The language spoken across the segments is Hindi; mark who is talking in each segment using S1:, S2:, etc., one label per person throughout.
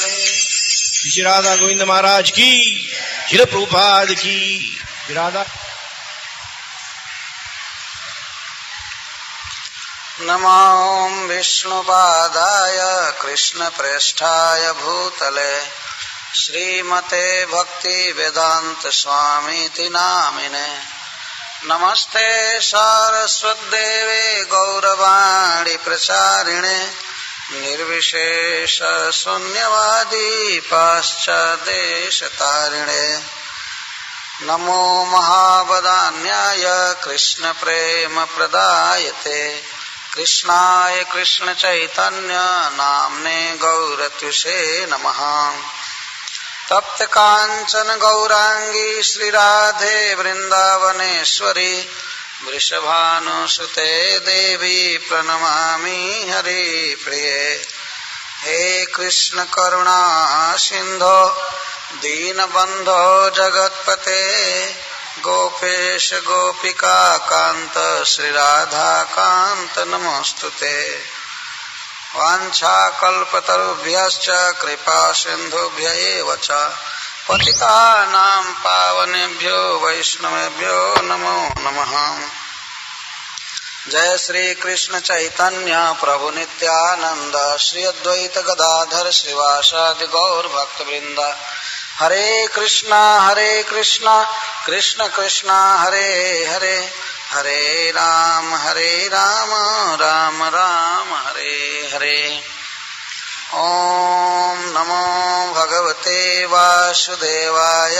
S1: श्री राधा गोविंद महाराज की, श्रील प्रभुपाद की। राधा
S2: नमो विष्णुपादाय कृष्णप्रेष्ठाय भूतले श्रीमते भक्ति वेदांत स्वामीति नामिने। नमस्ते सारस्वतदेवे गौरवाणी प्रचारिणे निर्विशेष शून्यवादी पाश्चादेशतारिणे। नमो महावदान्याय कृष्ण प्रेम प्रदायते कृष्णाय कृष्ण चैतन्य नाम्ने गौरत्युषे नमः। तप्त कांचन गौरांगी श्री राधे वृंदावनेश्वरी वृषभानुसुते देवी प्रणमामि हरि प्रिये। हे कृष्ण करुणा सिंधो दीनबंधो जगत्पते गोपेश गोपिका कांत श्री राधा कांत नमोस्तुते। वाञ्छाकल्पतरुभ्यश्च कृपा सिन्धुभ्य एव च पतितानां पावनेभ्यो वैष्णवेभ्यो नमो नमः। जय श्री कृष्ण चैतन्य प्रभु नित्यानंद श्री अद्वैत गदाधर श्रीवासादि गौर भक्तवृंद। हरे कृष्णा कृष्ण कृष्णा हरे हरे हरे राम राम राम हरे हरे। ओम नमो भगवते वासुदेवाय।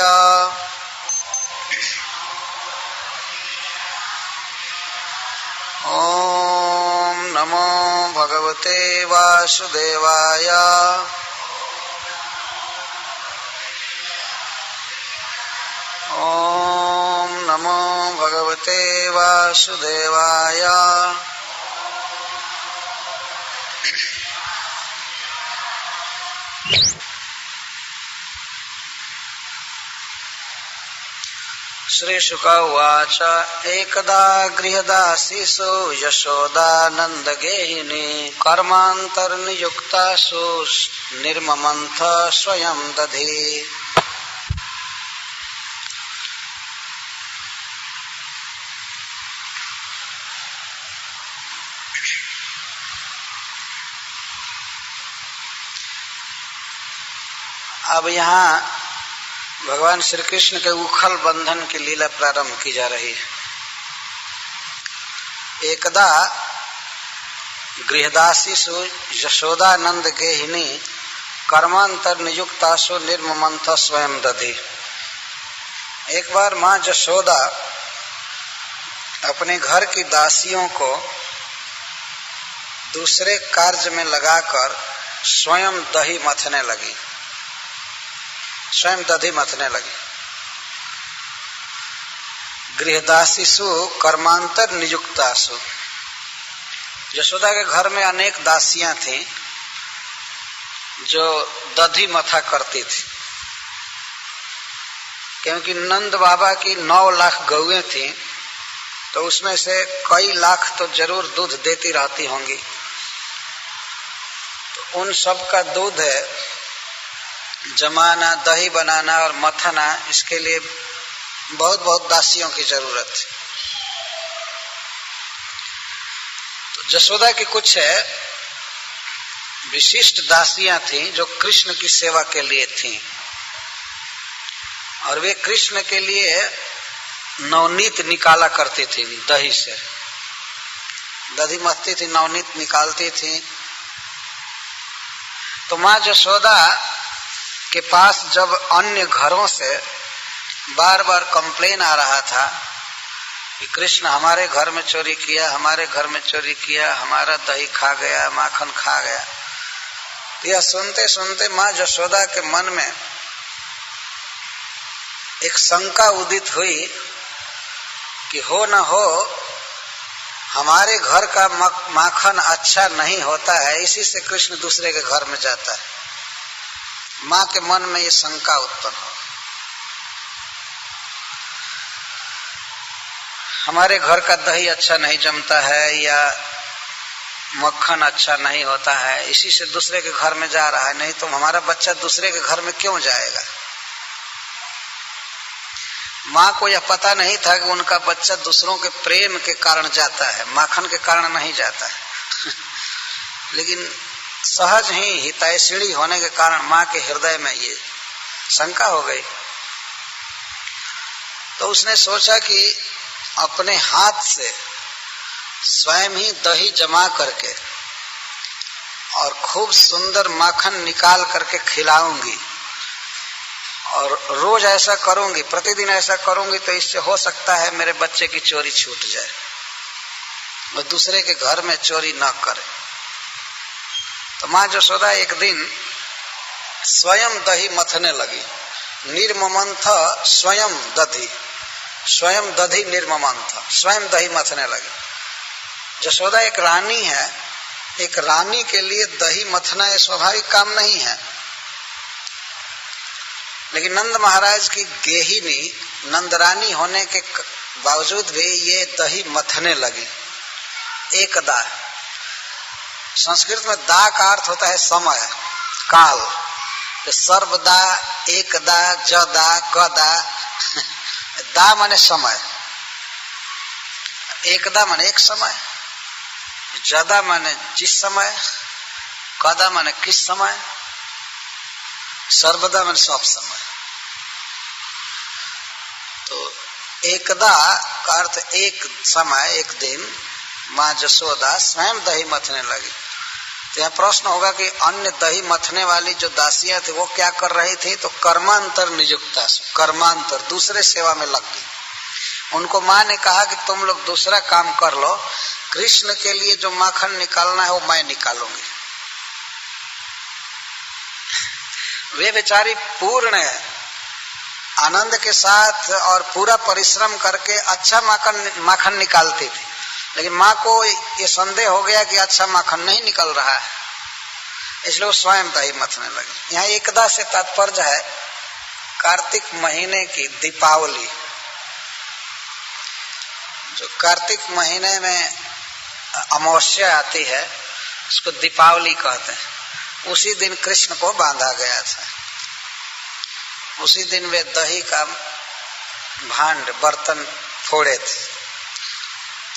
S2: ओम नमो भगवते वासुदेवाय। ओम नमो भगवते वासुदेवाय। श्री शुक उवाच एकदा गृहदासीषु यशोदानंद गेहिनी कर्मांतर्नियुक्तासु निर्ममन्थ स्वयं दधि। अब यहाँ भगवान श्री कृष्ण के उखल बंधन की लीला प्रारंभ की जा रही है। एकदा गृहदासीषु यशोदानंद गेहिनी कर्मांतर नियुक्तासु निर्ममंथ स्वयं दधि। एक बार माँ यशोदा अपने घर की दासियों को दूसरे कार्य में लगाकर स्वयं दही मथने लगी, स्वयं दधी मथने लगी। गृहदासीषु कर्मांतर नियुक्तासु। यशोदा के घर में अनेक दासियां थीं जो दधी मथा करती थी, क्योंकि नंद बाबा की 9 लाख गौएं थीं, तो उसमें से कई लाख तो जरूर दूध देती रहती होंगी। तो उन सब का दूध है जमाना, दही बनाना और मथना, इसके लिए बहुत बहुत दासियों की जरूरत है। तो यशोदा की कुछ विशिष्ट दासियां थीं जो कृष्ण की सेवा के लिए थीं, और वे कृष्ण के लिए नवनीत निकाला करती थी। दही से दधी मथती थी, नवनीत निकालती थी। तो माँ यशोदा के पास जब अन्य घरों से बार बार कंप्लेन आ रहा था कि कृष्ण हमारे घर में चोरी किया, हमारे घर में चोरी किया, हमारा दही खा गया, माखन खा गया, तो यह सुनते सुनते माँ यशोदा के मन में एक शंका उदित हुई कि हो न हो हमारे घर का माखन अच्छा नहीं होता है, इसी से कृष्ण दूसरे के घर में जाता है। माँ के मन में ये शंका उत्पन्न हो, हमारे घर का दही अच्छा नहीं जमता है, या मक्खन अच्छा नहीं होता है, इसी से दूसरे के घर में जा रहा है, नहीं तो हमारा बच्चा दूसरे के घर में क्यों जाएगा। माँ को यह पता नहीं था कि उनका बच्चा दूसरों के प्रेम के कारण जाता है, माखन के कारण नहीं जाता है। लेकिन सहज ही हितैषणी होने के कारण माँ के हृदय में ये शंका हो गई। तो उसने सोचा कि अपने हाथ से स्वयं ही दही जमा करके और खूब सुंदर माखन निकाल करके खिलाऊंगी, और रोज ऐसा करूंगी, प्रतिदिन ऐसा करूंगी, तो इससे हो सकता है मेरे बच्चे की चोरी छूट जाए, वो दूसरे के घर में चोरी न करे। तो माँ यशोदा एक दिन स्वयं दही मथने लगी। निर्ममंथ स्वयं दधी, स्वयं दधी निर्ममंथ, स्वयं दही मथने लगी। यशोदा एक रानी है, एक रानी के लिए दही मथना ये स्वाभाविक काम नहीं है। लेकिन नंद महाराज की गेहिनी नंदरानी होने के बावजूद भी ये दही मथने लगी। एकदा, संस्कृत में दा का अर्थ होता है समय, काल। तो सर्वदा, एकदा, जदा, कदा। दा माने समय, एकदा माने एक समय, जदा माने जिस समय, कदा माने किस समय, सर्वदा माने सब समय। तो एकदा का अर्थ एक समय, एक दिन माँ यशोदा स्वयं दही मथने लगी। तो यहाँ प्रश्न होगा कि अन्य दही मथने वाली जो दासियां थी वो क्या कर रही थी। तो कर्मांतर नियुक्ता, कर्मांतर, दूसरे सेवा में लग गई। उनको माँ ने कहा कि तुम लोग दूसरा काम कर लो, कृष्ण के लिए जो माखन निकालना है वो मैं निकालूंगी। वे बेचारी पूर्ण आनंद के साथ और पूरा परिश्रम करके अच्छा माखन निकालती थी, लेकिन माँ को ये संदेह हो गया कि अच्छा माखन नहीं निकल रहा है, इसलिए वो स्वयं दही मथने लगी। यहाँ एकदा से तात्पर्य है कार्तिक महीने की दीपावली। जो कार्तिक महीने में अमावस्या आती है उसको दीपावली कहते हैं। उसी दिन कृष्ण को बांधा गया था, उसी दिन वे दही का भांड बर्तन फोड़े थे।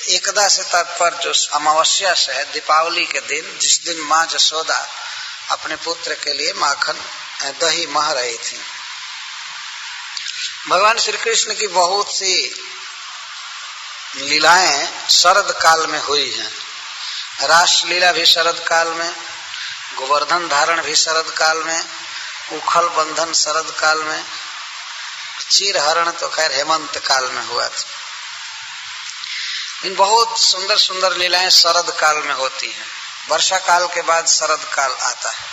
S2: एकदा से तात्पर्य जो अमावस्या से है, दीपावली के दिन, जिस दिन माँ यशोदा अपने पुत्र के लिए माखन दही मह रही थी। भगवान श्री कृष्ण की बहुत सी लीलाएं शरद काल में हुई हैं। रास लीला भी शरद काल में, गोवर्धन धारण भी शरद काल में, उखल बंधन शरद काल में, चीर हरण तो खैर हेमंत काल में हुआ था। इन बहुत सुंदर सुंदर लीलाएं शरद काल में होती हैं। वर्षा काल के बाद शरद काल आता है।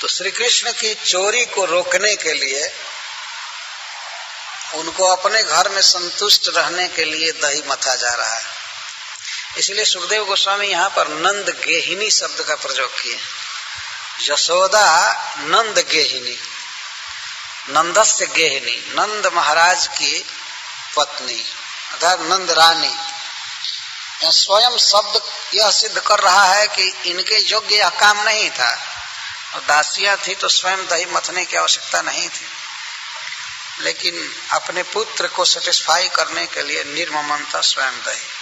S2: तो श्री कृष्ण की चोरी को रोकने के लिए, उनको अपने घर में संतुष्ट रहने के लिए दही मथा जा रहा है। इसलिए सुखदेव गोस्वामी यहाँ पर नंद गेहिनी शब्द का प्रयोग किए। यशोदा नंद गेहिनी, नंदस्य गेहिनी, नंद महाराज की पत्नी अर्थात नंद रानी। स्वयं शब्द यह सिद्ध कर रहा है कि इनके योग्य यह काम नहीं था, और दासियां थी तो स्वयं दही मथने की आवश्यकता नहीं थी, लेकिन अपने पुत्र को सेटिस्फाई करने के लिए निर्ममता स्वयं दही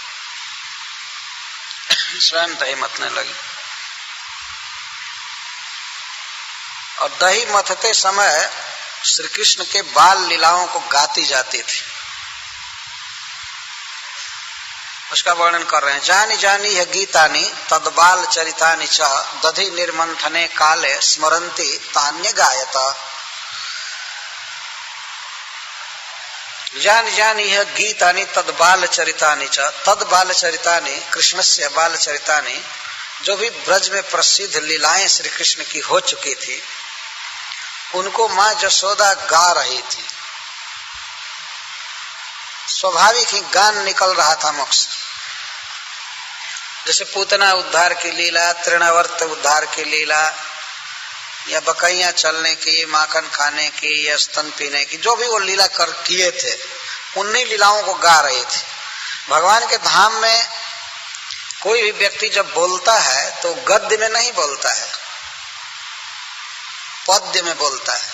S2: मथने लगी। और दही मथते समय श्री कृष्ण के बाल लीलाओं को गाती जाती थी। उसका वर्णन कर रहे हैं। जानी जानी यह गीतानि तद बाल चरितानि च दधि निर्मंथने काले स्मरंती तान्य गायता। जान जान यह गीतानि तद बाल चरितानि च, तद बाल चरितानि कृष्णस्य बाल चरितानि, जो भी ब्रज में प्रसिद्ध लीलाएं श्री कृष्ण की हो चुकी थी उनको माँ यशोदा गा रही थी। स्वाभाविक ही गान निकल रहा था मुख से। जैसे पूतना उद्धार की लीला, तृणावर्त उद्धार की लीला, या बकैया चलने की, माखन खाने की, या स्तन पीने की, जो भी वो लीला कर किए थे उन्हीं लीलाओं को गा रही थी। भगवान के धाम में कोई भी व्यक्ति जब बोलता है तो गद्य में नहीं बोलता है, पद्य में बोलता है।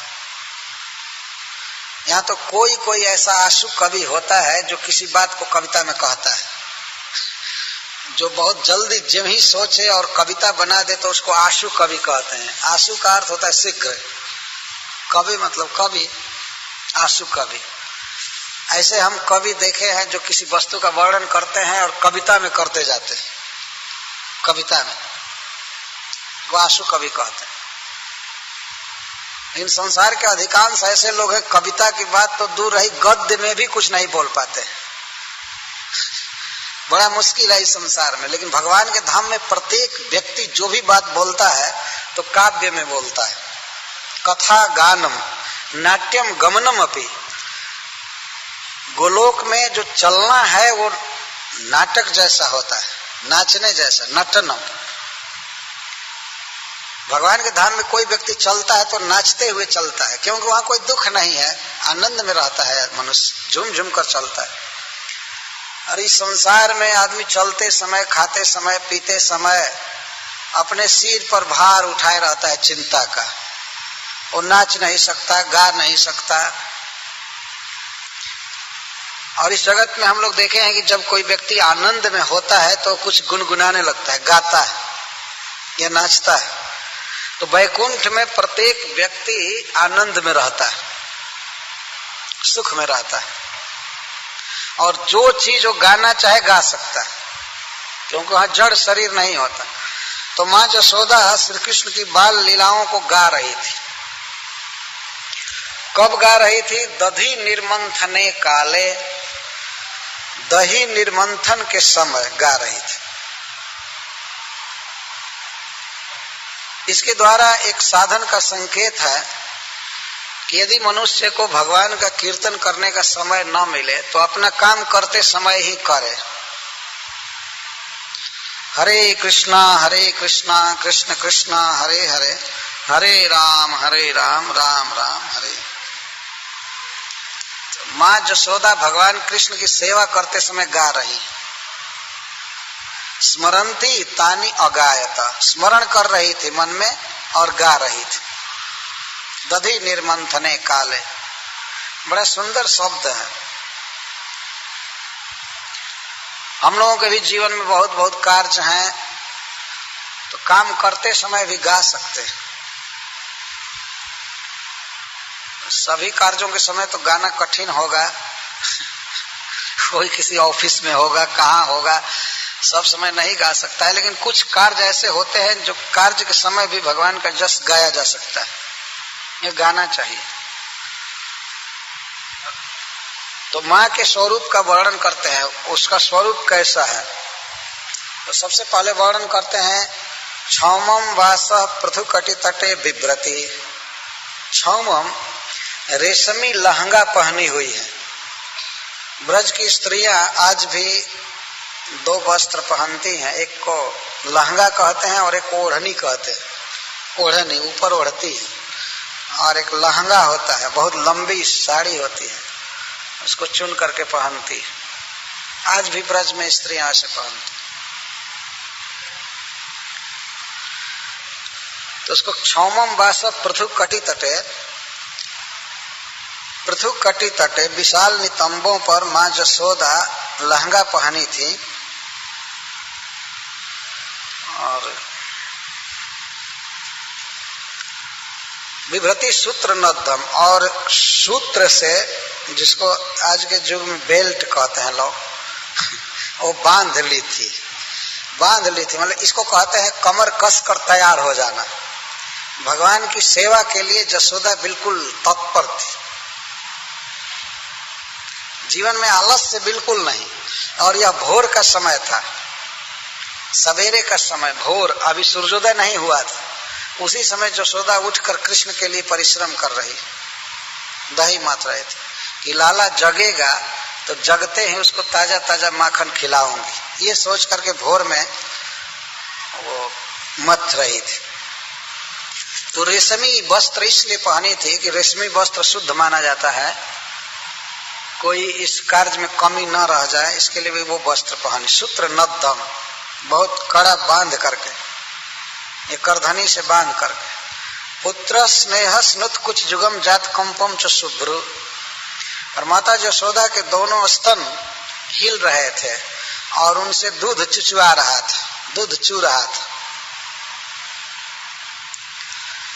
S2: यहाँ तो कोई कोई ऐसा आशु कवि होता है जो किसी बात को कविता में कहता है, जो बहुत जल्दी जब ही सोचे और कविता बना दे तो उसको आशु कवि कहते हैं। आशु का अर्थ होता है शीघ्र, कवि मतलब कवि, आशु कवि। ऐसे हम कवि देखे हैं जो किसी वस्तु का वर्णन करते हैं और कविता में करते जाते हैं, कविता में, वो आशु कवि कहते हैं। इन संसार के अधिकांश ऐसे लोग हैं, कविता की बात तो दूर रही, गद्य में भी कुछ नहीं बोल पाते। बड़ा मुश्किल है इस संसार में। लेकिन भगवान के धाम में प्रत्येक व्यक्ति जो भी बात बोलता है तो काव्य में बोलता है। कथा गानम नाट्यम गमनम अपि, गोलोक में जो चलना है वो नाटक जैसा होता है, नाचने जैसा, नटनम। भगवान के धाम में कोई व्यक्ति चलता है तो नाचते हुए चलता है, क्योंकि वहां कोई दुख नहीं है, आनंद में रहता है मनुष्य, झूम झूम कर चलता है। और इस संसार में आदमी चलते समय, खाते समय, पीते समय अपने सिर पर भार उठाए रहता है चिंता का। वो नाच नहीं सकता, गा नहीं सकता। और इस जगत में हम लोग देखे हैं कि जब कोई व्यक्ति आनंद में होता है तो कुछ गुनगुनाने लगता है, गाता है या नाचता है। तो वैकुंठ में प्रत्येक व्यक्ति आनंद में रहता है, सुख में रहता है, और जो चीज वो गाना चाहे गा सकता है, क्योंकि वहां जड़ शरीर नहीं होता। तो माँ यशोदा श्री कृष्ण की बाल लीलाओं को गा रही थी। कब गा रही थी? दधी निर्मंथने काले, दही निर्मंथन के समय गा रही थी। इसके द्वारा एक साधन का संकेत है कि यदि मनुष्य को भगवान का कीर्तन करने का समय न मिले तो अपना काम करते समय ही करे। हरे कृष्णा कृष्ण कृष्णा हरे हरे, हरे राम राम राम हरे। तो माँ यशोदा भगवान कृष्ण की सेवा करते समय गा रही, स्मरंती तानी अगायता, स्मरण कर रही थी मन में और गा रही थी। दधी निर्मंथने काले, बड़ा सुंदर शब्द है। हम लोगों के भी जीवन में बहुत बहुत कार्य हैं, तो काम करते समय भी गा सकते हैं। सभी कार्यों के समय तो गाना कठिन होगा कोई किसी ऑफिस में होगा, कहाँ होगा, सब समय नहीं गा सकता है। लेकिन कुछ कार्य ऐसे होते हैं जो कार्य के समय भी भगवान का जस गाया जा सकता है, ये गाना चाहिए। तो माँ के स्वरूप का वर्णन करते हैं, उसका स्वरूप कैसा है। तो सबसे पहले वर्णन करते हैं, क्षौमम वासः पृथु कटि तटे बिभ्रति। क्षौमम रेशमी लहंगा पहनी हुई है। ब्रज की स्त्रियां आज भी दो वस्त्र पहनती हैं, एक को लहंगा कहते हैं और एक को ओढ़नी कहते हैं। ओढ़नी ऊपर ओढ़ती है, और एक लहंगा होता है, बहुत लंबी साड़ी होती है, उसको चुन करके पहनती है। आज भी ब्रज में स्त्रियां ऐसे पहनती। तो उसको क्षौमम वास पृथु कटि तटे, पृथु कटि तटे विशाल नितंबों पर माँ यशोदा लहंगा पहनी थी। और विभ्रति सूत्र नद्धम, और सूत्र से, जिसको आज के युग में बेल्ट कहते हैं लोग, वो बांध ली थी मतलब इसको कहते हैं कमर कस कर तैयार हो जाना। भगवान की सेवा के लिए यशोदा बिल्कुल तत्पर थी, जीवन में आलस्य बिल्कुल नहीं। और यह भोर का समय था, सवेरे का समय, भोर, अभी सूर्योदय नहीं हुआ था। उसी समय यशोदा उठकर कृष्ण के लिए परिश्रम कर रही, दही मात रहे थे कि लाला जगेगा तो जगते ही उसको ताजा ताजा माखन खिलाऊंगी, ये सोच करके भोर में वो मत रही थी। तो रेशमी वस्त्र इसलिए पहनी थी कि रेशमी वस्त्र शुद्ध माना जाता है, कोई इस कार्य में कमी न रह जाए, इसके लिए भी वो वस्त्र पहने। सूत्र नद्धम, बहुत कड़ा बांध करके, ये करधनी से बांध करके। पुत्र स्नेह स्नुत कुछ जुगम जात कंपम च शुभ्रु, और माता यशोदा के दोनों स्तन हिल रहे थे और उनसे दूध चुचुआ रहा था, दूध चू रहा था।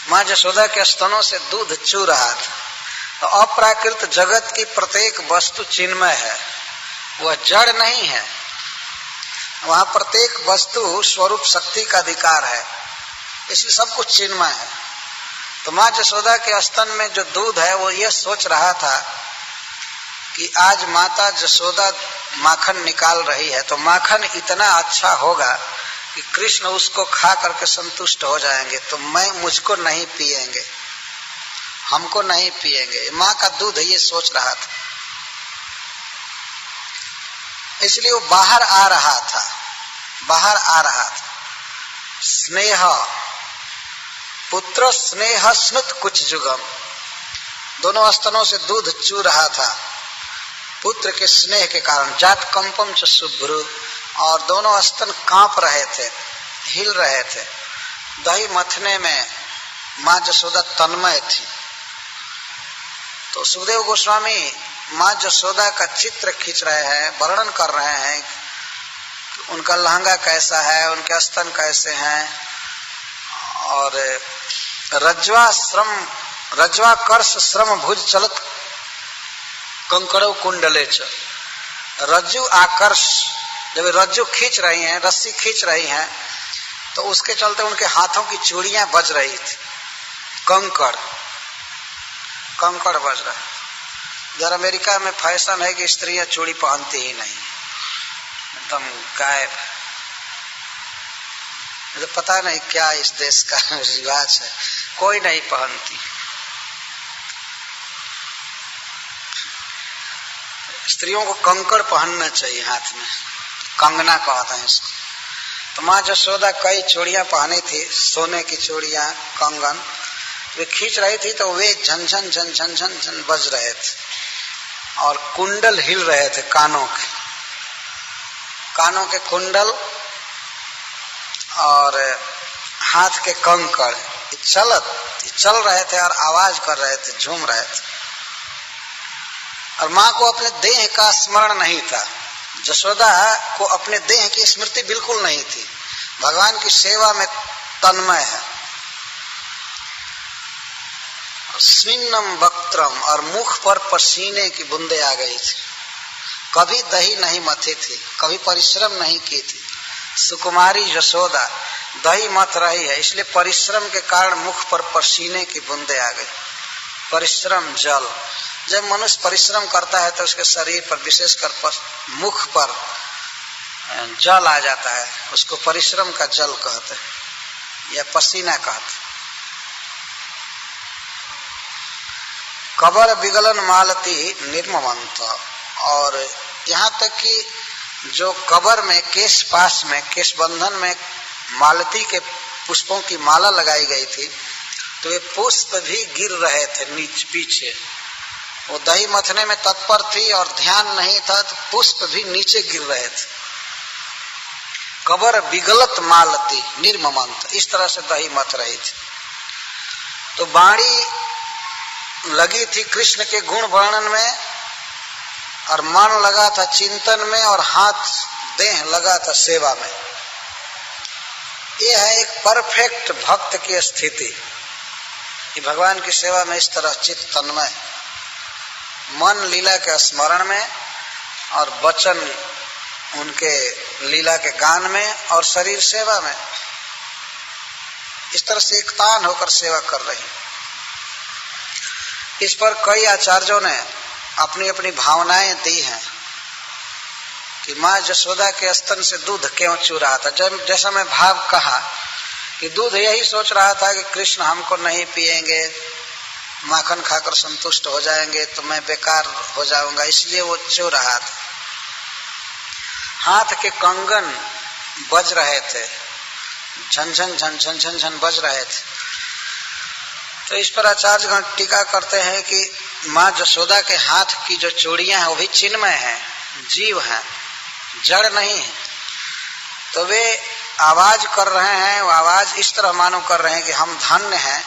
S2: माँ यशोदा के स्तनों से दूध चू रहा था। तो अप्राकृत जगत की प्रत्येक वस्तु चिन्मय है, वह जड़ नहीं है। वहां प्रत्येक वस्तु स्वरूप शक्ति का अधिकार है, इसलिए सब कुछ चिन्मय है। तो माँ यशोदा के स्तन में जो दूध है वो ये सोच रहा था कि आज माता यशोदा माखन निकाल रही है तो माखन इतना अच्छा होगा कि कृष्ण उसको खा करके संतुष्ट हो जाएंगे, तो मुझको नहीं पिएंगे, हमको नहीं पिएंगे। माँ का दूध ये सोच रहा था, इसलिए वो बाहर आ रहा था, बाहर आ रहा था। स्नेह, पुत्र स्नेह स्नुत कुछ जुगम, दोनों स्तनों से दूध चू रहा था पुत्र के स्नेह के कारण। जात कंपम च शुभ्रु, और दोनों स्तन कांप रहे थे, हिल रहे थे। दही मथने में माँ यशोदा तन्मय थी। तो सुखदेव गोस्वामी माँ यशोदा का चित्र खींच रहे हैं, वर्णन कर रहे हैं कि उनका लहंगा कैसा है, उनके स्तन कैसे हैं, और रज्वा कर्ष श्रम भुज चलत कंकड़ो कुंडले च, रज्जु आकर्ष, जब रज्जु खींच रही हैं, रस्सी खींच रही हैं, तो उसके चलते उनके हाथों की चूड़ियां बज रही थी, कंकड़ कंकड़ बज रहा है। जरा अमेरिका में फैशन है कि स्त्रियां चूड़ी पहनती ही नहीं, एकदम गायब। तो पता नहीं क्या इस देश का रिवाज है, कोई नहीं पहनती। स्त्रियों को कंकड़ पहनना चाहिए हाथ में, कंगना कहते हैं इसको। तो माँ यशोदा कई चूड़ियां पहनी थी, सोने की चूड़ियां, कंगन, वे खींच रही थी तो वे झनझन झन झन झन झन बज रहे थे और कुंडल हिल रहे थे, कानों के कुंडल और हाथ के कंकड़ चल रहे थे और आवाज कर रहे थे, झूम रहे थे। और माँ को अपने देह का स्मरण नहीं था, यशोदा को अपने देह की स्मृति बिल्कुल नहीं थी, भगवान की सेवा में तन्मय है। स्निन्नम वक्त्रम, और मुख पर पसीने की बूंदे आ गई थी। कभी दही नहीं मथी थी, कभी परिश्रम नहीं की थी। सुकुमारी यशोदा दही मथ रही है, इसलिए परिश्रम के कारण मुख पर पसीने की बूंदे आ गई। परिश्रम जल, जब मनुष्य परिश्रम करता है तो उसके शरीर पर, विशेषकर मुख पर जल आ जाता है, उसको परिश्रम का जल कहते हैं या पसीना कहते हैं। कबर विगलन मालती निर्ममंत, और यहाँ तक कि जो कबर में, केश पास में, केश बंधन में मालती के पुष्पों की माला लगाई गई थी, तो वे पुष्प भी गिर रहे थे नीचे पीछे। वो दही मथने में तत्पर थी और ध्यान नहीं था, तो पुष्प भी नीचे गिर रहे थे। कबर विगलत मालती निर्ममंत, इस तरह से दही मथ रही थी। तो बाणी लगी थी कृष्ण के गुण वर्णन में, और मन लगा था चिंतन में, और हाथ देह लगा था सेवा में। ये है एक परफेक्ट भक्त की स्थिति कि भगवान की सेवा में इस तरह चित्त तन्मय, मन लीला के स्मरण में और वचन उनके लीला के गान में और शरीर सेवा में, इस तरह से एकतान होकर सेवा कर रही। इस पर कई आचार्यों ने अपनी अपनी भावनाएं दी हैं कि माँ यशोदा के स्तन से दूध क्यों चू रहा था। जैसा मैं भाव कहा कि दूध यही सोच रहा था कि कृष्ण हमको नहीं पिएंगे, माखन खाकर संतुष्ट हो जाएंगे तो मैं बेकार हो जाऊंगा, इसलिए वो चू रहा था। हाथ के कंगन बज रहे थे, झनझन झन झन झन बज रहे थे। तो इस पर आचार्यगण टीका करते हैं कि माँ जशोदा के हाथ की जो चूड़ियां हैं वो भी चिन्मय हैं, जीव हैं, जड़ नहीं है। तो वे आवाज कर रहे हैं, वो आवाज इस तरह मानो कर रहे हैं कि हम धन्य हैं,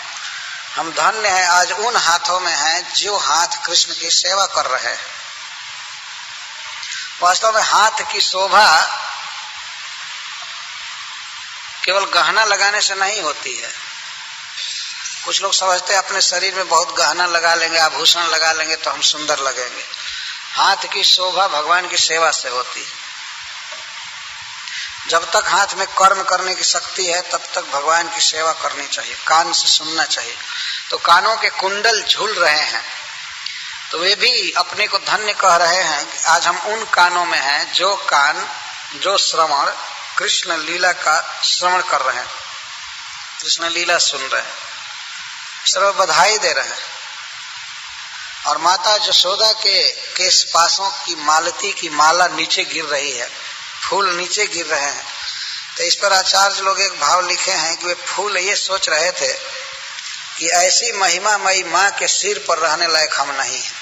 S2: हम धन्य हैं, आज उन हाथों में हैं जो हाथ कृष्ण की सेवा कर रहे हैं। वास्तव में हाथ की शोभा केवल गहना लगाने से नहीं होती है। कुछ लोग समझते हैं अपने शरीर में बहुत गहना लगा लेंगे, आभूषण लगा लेंगे तो हम सुंदर लगेंगे। हाथ की शोभा भगवान की सेवा से होती है। जब तक हाथ में कर्म करने की शक्ति है तब तक भगवान की सेवा करनी चाहिए, कान से सुनना चाहिए। तो कानों के कुंडल झूल रहे हैं तो वे भी अपने को धन्य कह रहे हैं कि आज हम उन कानों में हैं जो कान, जो श्रवण कृष्ण लीला का श्रवण कर रहे हैं, कृष्ण लीला सुन रहे हैं, सर्व बधाई दे रहे हैं। और माता जशोदा के केश पासों की मालती की माला नीचे गिर रही है, फूल नीचे गिर रहे हैं। तो इस पर आचार्य लोग एक भाव लिखे हैं कि वे फूल ये सोच रहे थे कि ऐसी महिमामयी माँ के सिर पर रहने लायक हम नहीं हैं,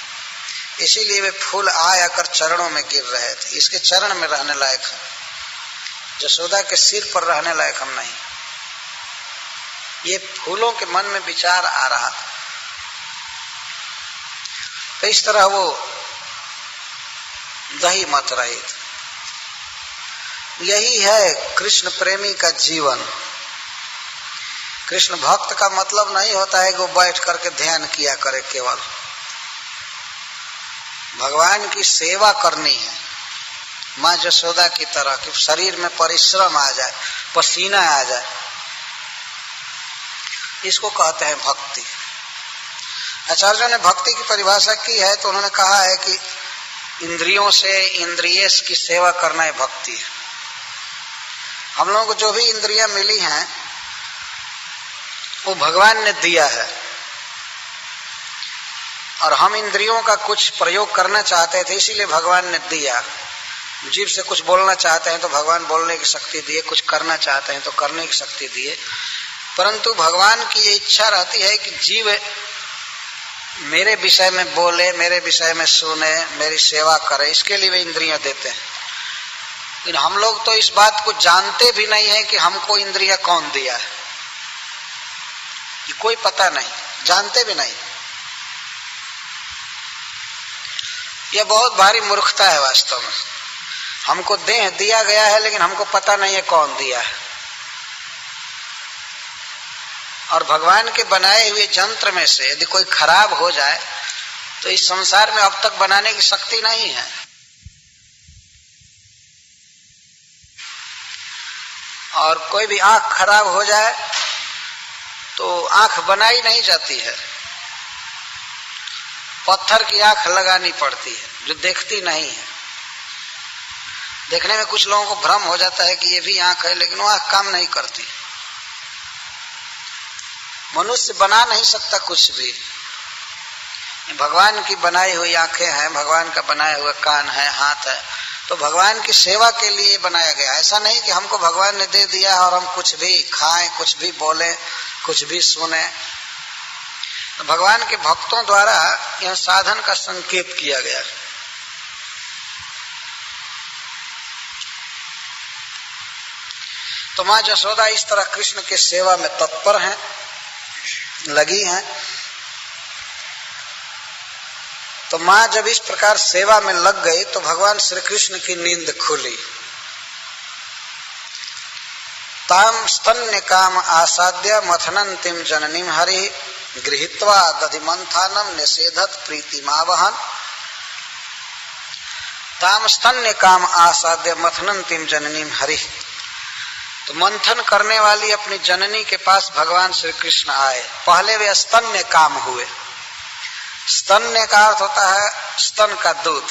S2: इसीलिए वे फूल आकर चरणों में गिर रहे थे, इसके चरण में रहने लायक हैं, जशोदा के सिर पर रहने लायक हम नहीं। ये फूलों के मन में विचार आ रहा। तो इस तरह वो दही मत रही थी। यही है कृष्ण प्रेमी का जीवन। कृष्ण भक्त का मतलब नहीं होता है कि वो बैठ करके ध्यान किया करे, केवल भगवान की सेवा करनी है माँ जशोदा की तरह कि शरीर में परिश्रम आ जाए, पसीना आ जाए, इसको कहते हैं भक्ति। आचार्यों ने भक्ति की परिभाषा की है तो उन्होंने कहा है कि इंद्रियों से इंद्रियेश की सेवा करना है भक्ति है। हम लोगों को जो भी इंद्रियां मिली हैं वो भगवान ने दिया है और हम इंद्रियों का कुछ प्रयोग करना चाहते थे, इसीलिए भगवान ने दिया। जीभ से कुछ बोलना चाहते हैं तो भगवान बोलने की शक्ति दिए, कुछ करना चाहते हैं तो करने की शक्ति दिए। परंतु भगवान की ये इच्छा रहती है कि जीव मेरे विषय में बोले, मेरे विषय में सुने, मेरी सेवा करे, इसके लिए वे इंद्रियां देते हैं। लेकिन हम लोग तो इस बात को जानते भी नहीं है कि हमको इंद्रियां कौन दिया है, ये कोई पता नहीं, जानते भी नहीं। यह बहुत भारी मूर्खता है वास्तव में। हमको देह दिया गया है लेकिन हमको पता नहीं है कौन दिया है। और भगवान के बनाए हुए यंत्र में से यदि कोई खराब हो जाए तो इस संसार में अब तक बनाने की शक्ति नहीं है। और कोई भी आंख खराब हो जाए तो आंख बनाई नहीं जाती है, पत्थर की आंख लगानी पड़ती है जो देखती नहीं है। देखने में कुछ लोगों को भ्रम हो जाता है कि ये भी आंख है, लेकिन वो आंख काम नहीं करती। मनुष्य बना नहीं सकता कुछ भी। भगवान की बनाई हुई आंखें हैं, भगवान का बनाया हुआ कान है, हाथ है, तो भगवान की सेवा के लिए बनाया गया। ऐसा नहीं कि हमको भगवान ने दे दिया और हम कुछ भी खाएं, कुछ भी बोले, कुछ भी सुने। तो भगवान के भक्तों द्वारा यह साधन का संकेत किया गया। तो माँ जशोदा इस तरह कृष्ण के सेवा में तत्पर हैं, लगी हैं। तो माँ जब इस प्रकार सेवा में लग गई तो भगवान श्री कृष्ण की नींद खुली। ताम स्तन्य काम आसाद्य मथनंतिम जननीम हरि गृहीत्वा दधिमंथानम निषेधत प्रीतिमावहन। ताम स्तन्य काम आसाद्य मथनंतिम जननीम हरि। तो मंथन करने वाली अपनी जननी के पास भगवान श्री कृष्ण आए। पहले वे स्तन्य काम हुए। स्तन्य का अर्थ होता है स्तन का दूध।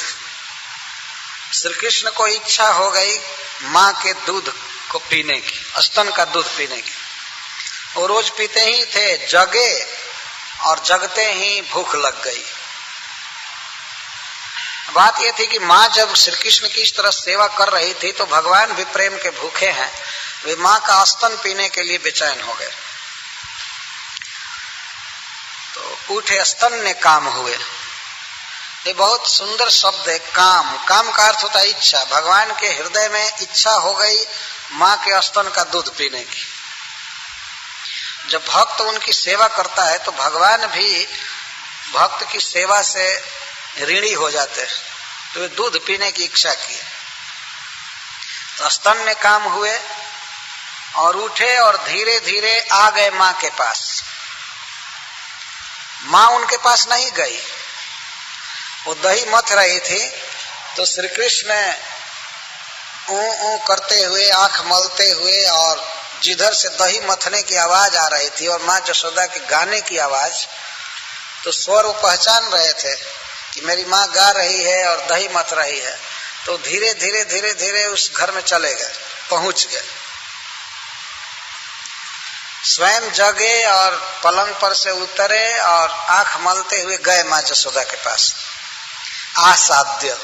S2: श्री कृष्ण को इच्छा हो गई माँ के दूध को पीने की, स्तन का दूध पीने की। वो रोज पीते ही थे, जगे और जगते ही भूख लग गई। बात यह थी कि माँ जब श्री कृष्ण की इस तरह सेवा कर रही थी तो भगवान भी प्रेम के भूखे हैं, वे माँ का स्तन पीने के लिए बेचैन हो गए। तो उठे स्तन्य काम हुए। ये बहुत सुंदर शब्द है काम। काम का अर्थ होता है इच्छा। भगवान के हृदय में इच्छा हो गई माँ के स्तन का दूध पीने की। जब भक्त उनकी सेवा करता है तो भगवान भी भक्त की सेवा से ऋणी हो जाते हैं। तो वे दूध पीने की इच्छा की, तो स्तन में काम हुए और उठे और धीरे धीरे आ गए माँ के पास। माँ उनके पास नहीं गई, वो दही मथ रही थी। तो श्री कृष्ण ऊ करते हुए, आंख मलते हुए, और जिधर से दही मथने की आवाज आ रही थी और माँ यशोदा के गाने की आवाज, तो स्वर वो पहचान रहे थे कि मेरी माँ गा रही है और दही मथ रही है। तो धीरे धीरे धीरे धीरे उस घर में चले गए, पहुंच गए। स्वयं जगे और पलंग पर से उतरे और आंख मलते हुए गए माँ यशोदा के पास। आसाद्य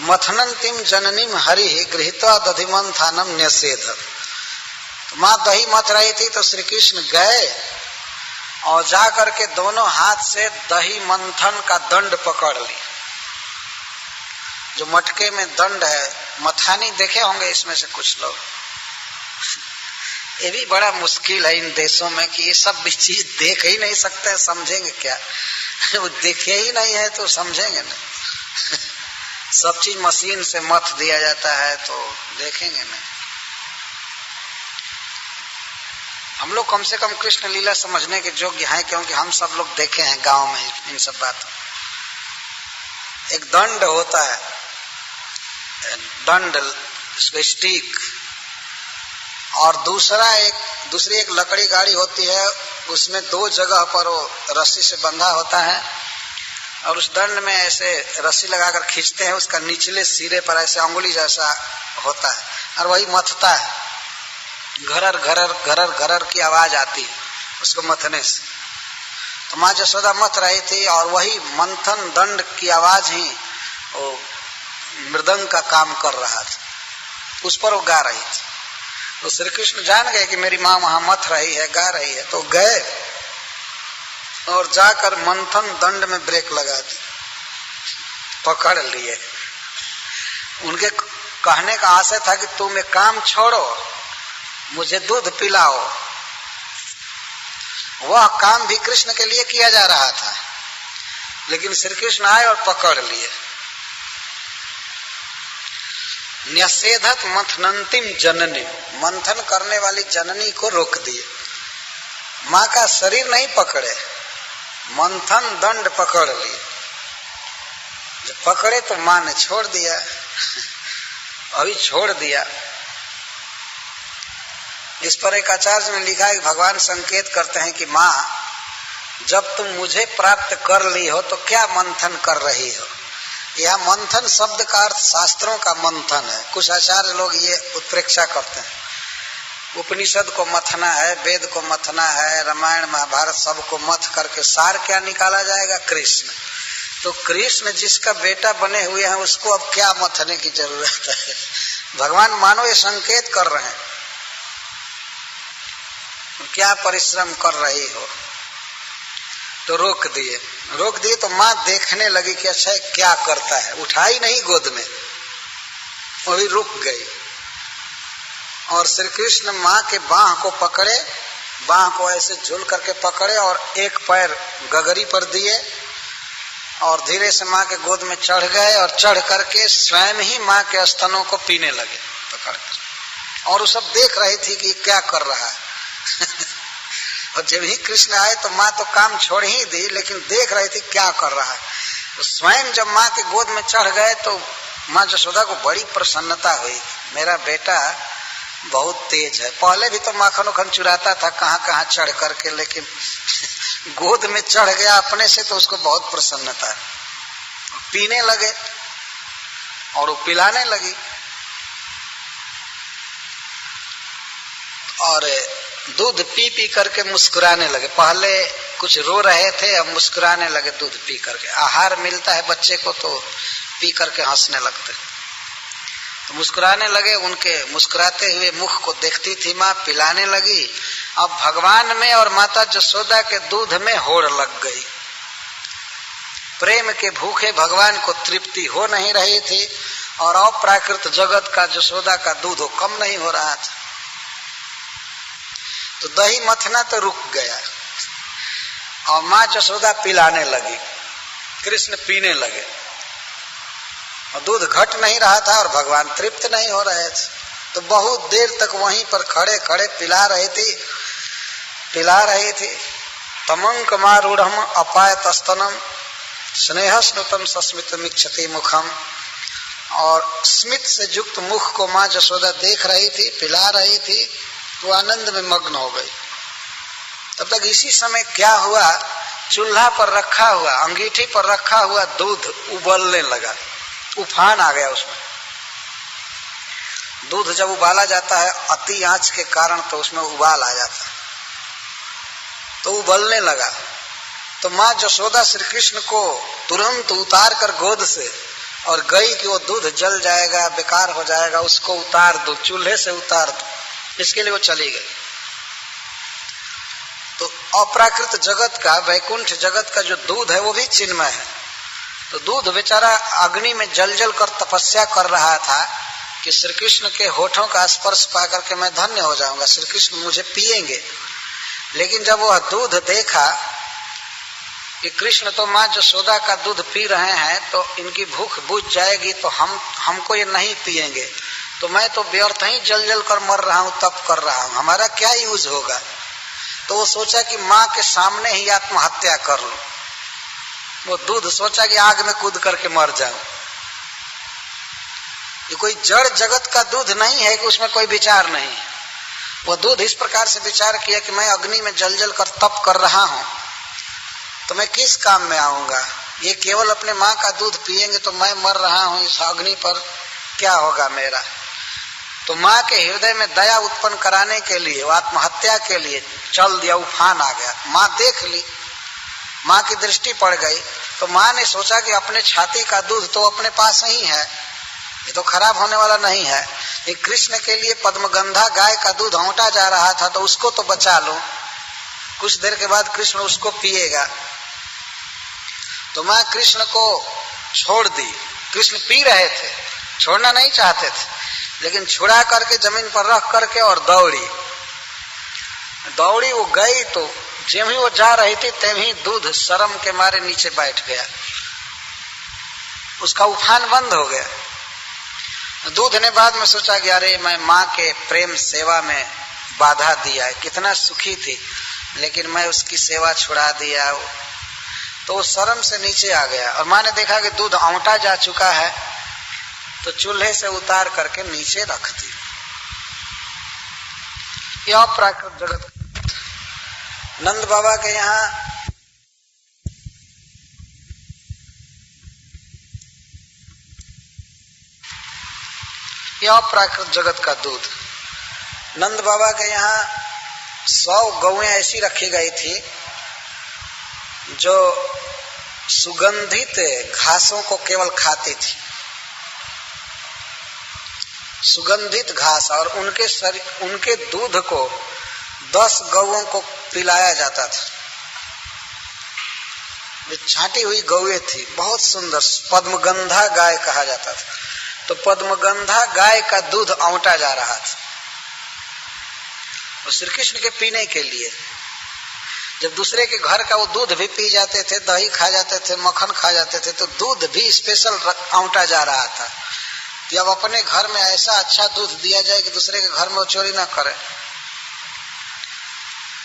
S2: मथनंतिम जननीम हरि गृहीत्वा दधिमंथानम न्यसेध। तो माँ दही मथ रही थी तो श्री कृष्ण गए और जाकर के दोनों हाथ से दही मंथन का दंड पकड़ लिया। जो मटके में दंड है, मथानी देखे होंगे इसमें से कुछ लोग। ये भी बड़ा मुश्किल है इन देशों में कि ये सब भी चीज देख ही नहीं सकते, समझेंगे क्या? वो देखे ही नहीं है तो समझेंगे नहीं। सब चीज मशीन से मथ दिया जाता है तो देखेंगे नहीं। हम लोग कम से कम कृष्ण लीला समझने के योग्य हैं, क्योंकि हम सब लोग देखे हैं गांव में इन सब बातों। एक दंड होता है, दंड स्टिक, और दूसरी एक लकड़ी गाड़ी होती है, उसमें दो जगह पर वो रस्सी से बंधा होता है और उस दंड में ऐसे रस्सी लगाकर खींचते हैं। उसका निचले सिरे पर ऐसे अंगुली जैसा होता है और वही मथता है। घरर घरर घरर घरर की आवाज आती है उसको मथने से। तो माँ यशोदा मथ रही थी और वही मंथन दंड की आवाज ही वो मृदंग का काम कर रहा था, उस पर वो गा रही थी। तो श्री कृष्ण जान गए कि मेरी माँ वहां मथ रही है, गा रही है, तो गए और जाकर मंथन दंड में ब्रेक लगा दी, पकड़ लिए। उनके कहने का आशय था कि तुम एक काम छोड़ो, मुझे दूध पिलाओ। वह काम भी कृष्ण के लिए किया जा रहा था, लेकिन श्री कृष्ण आए और पकड़ लिए। न्यसेधत मथनंतिम जननी, मंथन करने वाली जननी को रोक दिए। माँ का शरीर नहीं पकड़े, मंथन दंड पकड़ लिए। जब पकड़े तो माँ ने छोड़ दिया, अभी छोड़ दिया। इस पर एक आचार्य ने लिखा है कि भगवान संकेत करते हैं कि माँ, जब तुम मुझे प्राप्त कर ली हो तो क्या मंथन कर रही हो। यह मंथन शब्द का अर्थ शास्त्रों का मंथन है। कुछ आचार्य लोग ये उत्प्रेक्षा करते हैं, उपनिषद को मथना है, वेद को मथना है, रामायण महाभारत सबको मथ करके सार क्या निकाला जाएगा? कृष्ण। तो कृष्ण जिसका बेटा बने हुए हैं उसको अब क्या मथने की जरूरत है? भगवान मानो ये संकेत कर रहे हैं, क्या परिश्रम कर रही हो। तो रोक दिए तो माँ देखने लगी कि अच्छा क्या करता है। उठाई नहीं गोद में, वो भी रुक गई और श्री कृष्ण माँ के बाह को पकड़े, बाह को ऐसे झूल करके पकड़े और एक पैर गगरी पर दिए और धीरे से माँ के गोद में चढ़ गए और चढ़ करके स्वयं ही माँ के स्तनों को पीने लगे पकड़कर। और वो सब देख रही थी कि क्या कर रहा है। और जब ही कृष्ण आए तो माँ तो काम छोड़ ही दी, लेकिन देख रही थी क्या कर रहा है। तो स्वयं जब माँ के गोद में चढ़ गए तो माँ यशोदा को बड़ी प्रसन्नता हुई, मेरा बेटा बहुत तेज है। पहले भी तो माखन उखन चुराता था कहाँ कहाँ चढ़ करके, लेकिन गोद में चढ़ गया अपने से तो उसको बहुत प्रसन्नता। पीने लगे और वो पिलाने लगी और दूध पी पी करके मुस्कुराने लगे। पहले कुछ रो रहे थे, अब मुस्कुराने लगे दूध पी करके। आहार मिलता है बच्चे को तो पी करके हंसने लगते, तो मुस्कुराने लगे। उनके मुस्कुराते हुए मुख को देखती थी माँ, पिलाने लगी। अब भगवान में और माता यशोदा के दूध में होड़ लग गई। प्रेम के भूखे भगवान को तृप्ति हो नहीं रही थी और अप्राकृत जगत का जसोदा का दूध कम नहीं हो रहा था। तो दही मथना तो रुक गया और माँ जसोदा पिलाने लगी, कृष्ण पीने लगे और दूध घट नहीं रहा था और भगवान तृप्त नहीं हो रहे थे। तो बहुत देर तक वहीं पर खड़े खड़े पिला रही थी। तमंक मारूढ़ अपायत स्तनम स्नेह स्नुतम सस्मित मिक्षति मुखम। और स्मित से युक्त मुख को माँ जसोदा देख रही थी, पिला रही थी, तो आनंद में मग्न हो गई। तब तक इसी समय क्या हुआ, चूल्हा पर रखा हुआ, अंगीठी पर रखा हुआ दूध उबलने लगा, उफान आ गया उसमें। दूध जब उबाला जाता है अति आंच के कारण तो उसमें उबाल आ जाता है, तो उबलने लगा। तो माँ जसोदा श्री कृष्ण को तुरंत उतार कर गोद से और गई कि वो दूध जल जाएगा, बेकार हो जाएगा, उसको उतार दो, चूल्हे से उतार दो, इसके लिए वो चली गई। तो अप्राकृत जगत का, वैकुंठ जगत का जो दूध है वो भी चिन्मय है। तो दूध बेचारा अग्नि में जल जल कर तपस्या कर रहा था कि श्री कृष्ण के होठों का स्पर्श पाकर के मैं धन्य हो जाऊंगा, श्री कृष्ण मुझे पिएंगे। लेकिन जब वह दूध देखा कि कृष्ण तो माँ जसोदा का दूध पी रहे हैं तो इनकी भूख बुझ जाएगी, तो हमको ये नहीं पिएंगे, तो मैं तो व्यर्थ ही जल जल कर मर रहा हूँ, तप कर रहा हूँ, हमारा क्या यूज होगा। तो वो सोचा कि माँ के सामने ही आत्महत्या कर लूं। वो दूध सोचा कि आग में कूद करके मर जाऊं। ये कोई जड़ जगत का दूध नहीं है कि उसमें कोई विचार नहीं है। वो दूध इस प्रकार से विचार किया कि मैं अग्नि में जल जल कर तप कर रहा हूं, तो मैं किस काम में आऊंगा। ये केवल अपने माँ का दूध पिएंगे तो मैं मर रहा हूं इस अग्नि पर, क्या होगा मेरा। तो माँ के हृदय में दया उत्पन्न कराने के लिए, आत्महत्या के लिए चल दिया, उफान आ गया। माँ देख ली, माँ की दृष्टि पड़ गई, तो माँ ने सोचा कि अपने छाती का दूध तो अपने पास ही है, ये तो खराब होने वाला नहीं है। ये कृष्ण के लिए पद्मगंधा गाय का दूध औंटा जा रहा था, तो उसको तो बचा लो, कुछ देर के बाद कृष्ण उसको पिएगा। तो माँ कृष्ण को छोड़ दी। कृष्ण पी रहे थे, छोड़ना नहीं चाहते थे, लेकिन छुड़ा करके जमीन पर रख करके और दौड़ी। वो गई तो जब ही वो जा रही थी तभी दूध शर्म के मारे नीचे बैठ गया, उसका उफान बंद हो गया। दूध ने बाद में सोचा कि अरे मैं माँ के प्रेम सेवा में बाधा दिया, कितना सुखी थी, लेकिन मैं उसकी सेवा छुड़ा दिया। तो वो शर्म से नीचे आ गया और माँ ने देखा कि दूध औंटा जा चुका है, तो चूल्हे से उतार करके नीचे रख दी। यह प्राकृत जगत। नंद बाबा के यहाँ यह प्राकृत जगत का दूध। नंद बाबा के यहाँ 100 गौएं ऐसी रखी गई थी जो सुगंधित घासों को केवल खाती थी, सुगंधित घास, और उनके दूध को 10 गौओं को पिलाया जाता था। वे छांटी हुई गौएं थी, बहुत सुंदर, पद्मगंधा गाय कहा जाता था। तो पद्मगंधा गाय का दूध औंटा जा रहा था और श्री कृष्ण के पीने के लिए। जब दूसरे के घर का वो दूध भी पी जाते थे, दही खा जाते थे, मक्खन खा जाते थे, तो दूध भी स्पेशल औंटा जा रहा था कि अब अपने घर में ऐसा अच्छा दूध दिया जाए कि दूसरे के घर में वो चोरी ना करे।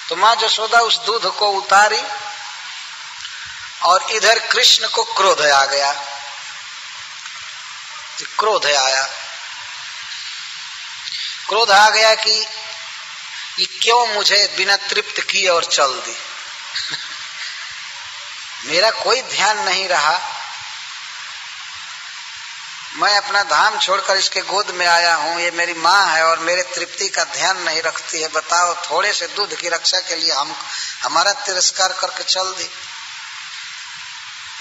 S2: तो माँ जसोदा उस दूध को उतारी और इधर कृष्ण को क्रोध आ गया। क्रोध आ गया कि ये क्यों मुझे बिना तृप्त किए और चल दी। मेरा कोई ध्यान नहीं रहा, मैं अपना धाम छोड़कर इसके गोद में आया हूं, ये मेरी माँ है और मेरे तृप्ति का ध्यान नहीं रखती है। बताओ, थोड़े से दूध की रक्षा के लिए हमारा तिरस्कार करके चल दी।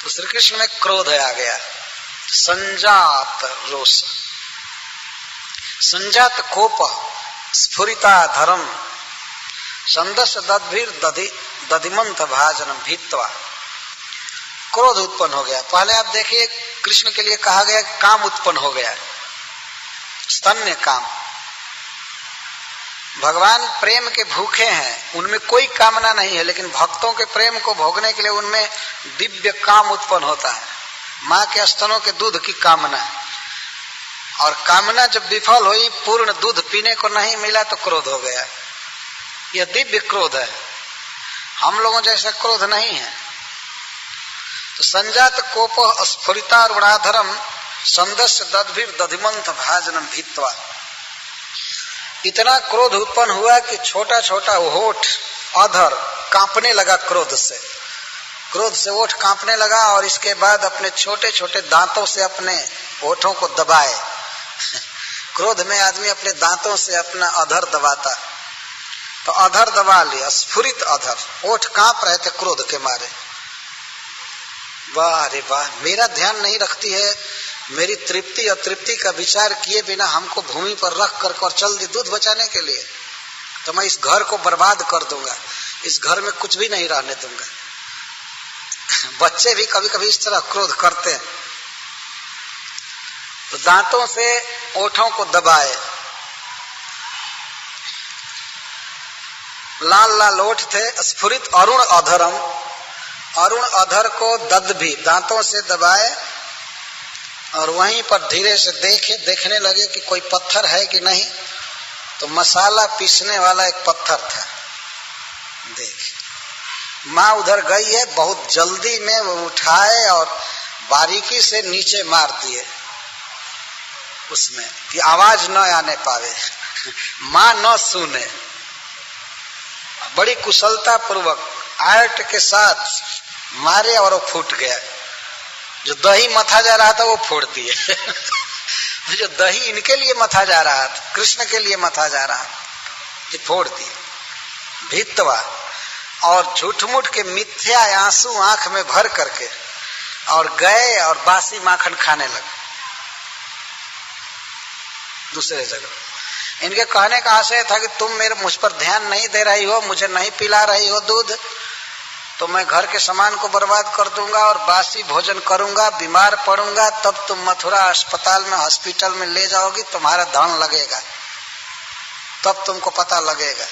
S2: तो श्री कृष्ण में क्रोध आ गया, संजात रोष, संजात कोप, स्फुरिता धर्म, संदस दधिमंत भाजन भीत्वा। क्रोध उत्पन्न हो गया। पहले आप देखिए कृष्ण के लिए कहा गया काम उत्पन्न हो गया, स्तन्य काम। भगवान प्रेम के भूखे हैं, उनमें कोई कामना नहीं है, लेकिन भक्तों के प्रेम को भोगने के लिए उनमें दिव्य काम उत्पन्न होता है। माँ के स्तनों के दूध की कामना, और कामना जब विफल हुई, पूर्ण दूध पीने को नहीं मिला तो क्रोध हो गया। यह दिव्य क्रोध है, हम लोगों जैसा क्रोध नहीं है। तो संजात कोप स्फुरिता रुणाधरम संदस्य दधभिर दधिमंथ भाजनम भीत्वा। इतना क्रोध उत्पन्न हुआ कि छोटा छोटा होठ अधर कांपने लगा क्रोध से ओठ कांपने लगा, और इसके बाद अपने छोटे छोटे दांतों से अपने होठों को दबाए। क्रोध में आदमी अपने दांतों से अपना अधर दबाता, तो अधर दबा लिया, स्फुरित अधर, ओठ कांप रहे थे क्रोध के मारे। वाह रे वाह, मेरा ध्यान नहीं रखती है, मेरी तृप्ति और तृप्ति का विचार किए बिना हमको भूमि पर रख कर और चल दी दूध बचाने के लिए, तो मैं इस घर को बर्बाद कर दूंगा, इस घर में कुछ भी नहीं रहने दूंगा। बच्चे भी कभी कभी इस तरह क्रोध करते हैं। तो दांतों से ओठों को दबाए, लाल लाल ओठ थे, स्फुरित अरुण अधरम, अरुण अधर को दद भी दांतों से दबाए, और वहीं पर धीरे से देखने लगे कि कोई पत्थर है कि नहीं। तो मसाला पीसने वाला एक पत्थर था। देख, माँ उधर गई है, बहुत जल्दी में वो उठाए और बारीकी से नीचे मार दिए उसमें, कि आवाज न आने पावे, माँ न सुने। बड़ी कुशलता पूर्वक आर्ट के साथ मारे और वो फूट गया। जो दही मथा जा रहा था वो फोड़ दिए। जो दही इनके लिए मथा जा रहा था, कृष्ण के लिए मथा जा रहा था, ये फोड़ दिए भीतवा। और झूठ मूठ के मिथ्या आंसू आंख में भर करके और गए और बासी माखन खाने लगे दूसरे जगह। इनके कहने का आशय था कि तुम मेरे मुझ पर ध्यान नहीं दे रही हो, मुझे नहीं पिला रही हो दूध, तो मैं घर के सामान को बर्बाद कर दूंगा और बासी भोजन करूंगा, बीमार पड़ूंगा, तब तुम मथुरा अस्पताल में हॉस्पिटल में ले जाओगी, तुम्हारा धन लगेगा, तब तुमको पता लगेगा।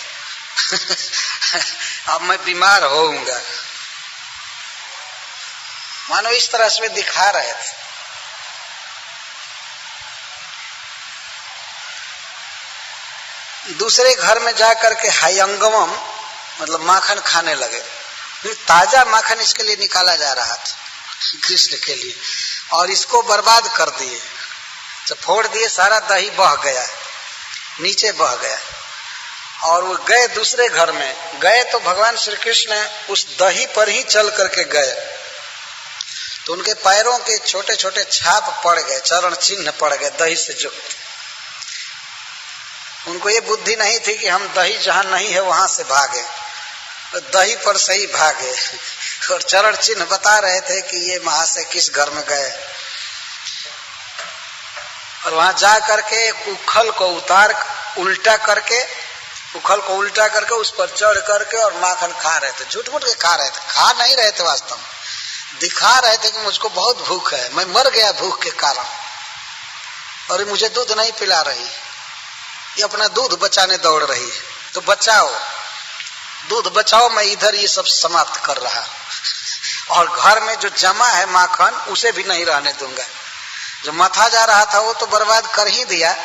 S2: अब मैं बीमार होऊंगा, मानो इस तरह से दिखा रहे थे। दूसरे घर में जाकर के हयंगमम मतलब माखन खाने लगे। ताजा माखन इसके लिए निकाला जा रहा था कृष्ण के लिए, और इसको बर्बाद कर दिए। जब फोड़ दिए, सारा दही बह गया, नीचे बह गया। और वो गए दूसरे घर में, गए तो भगवान श्री कृष्ण उस दही पर ही चल करके गए, तो उनके पैरों के छोटे छोटे छाप पड़ गए, चरण चिन्ह पड़ गए दही से युक्त। उनको ये बुद्धि नहीं थी कि हम दही जहां नहीं है वहां से भागे, तो दही पर से ही भागे, और चरण चिन्ह बता रहे थे कि ये वहां से किस घर में गए। और वहां जा करके उखल को उल्टा करके उस पर चढ़ करके और माखन खा रहे थे। झूठ मूठ के खा रहे थे, खा नहीं रहे थे, वास्तव में दिखा रहे थे कि मुझको बहुत भूख है, मैं मर गया भूख के कारण, और मुझे दूध नहीं पिला रही, ये अपना दूध बचाने दौड़ रही है, तो बचाओ, दूध बचाओ, मैं इधर ये सब समाप्त कर रहा, और घर में जो जमा है माखन उसे भी नहीं रहने दूंगा। जो मथा जा रहा था वो तो बर्बाद कर ही दिया,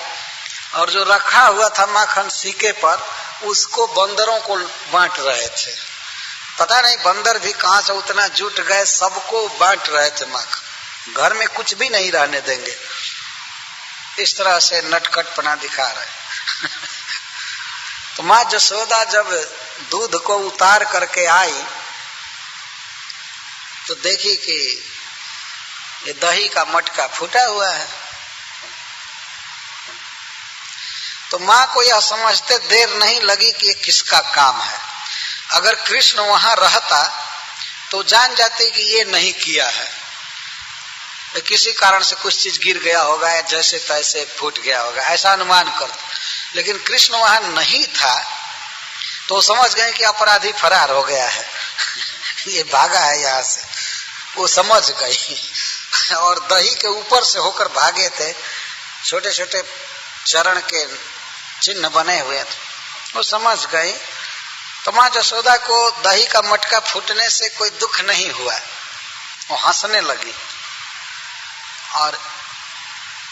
S2: और जो रखा हुआ था माखन सीके पर उसको बंदरों को बांट रहे थे। पता नहीं बंदर भी कहां से उतना जुट गए, सबको बांट रहे थे माखन, घर में कुछ भी नहीं रहने देंगे। इस तरह से नटखटपना दिखा रहे। तो माँ जसोदा जब दूध को उतार करके आई तो देखी कि ये दही का मटका फूटा हुआ है। तो माँ को यह समझते देर नहीं लगी कि ये किसका काम है। अगर कृष्ण वहां रहता तो जान जाते कि ये नहीं किया है, किसी कारण से कुछ चीज गिर गया होगा या जैसे तैसे फूट गया होगा, ऐसा अनुमान करते। लेकिन कृष्ण वहां नहीं था तो समझ गए कि अपराधी फरार हो गया है। ये भागा है यहाँ से, वो समझ गई और दही के ऊपर से होकर भागे थे, छोटे छोटे चरण के चिन्ह बने हुए थे, वो समझ गई। तो माँ जसोदा को दही का मटका फूटने से कोई दुख नहीं हुआ, वो हंसने लगी और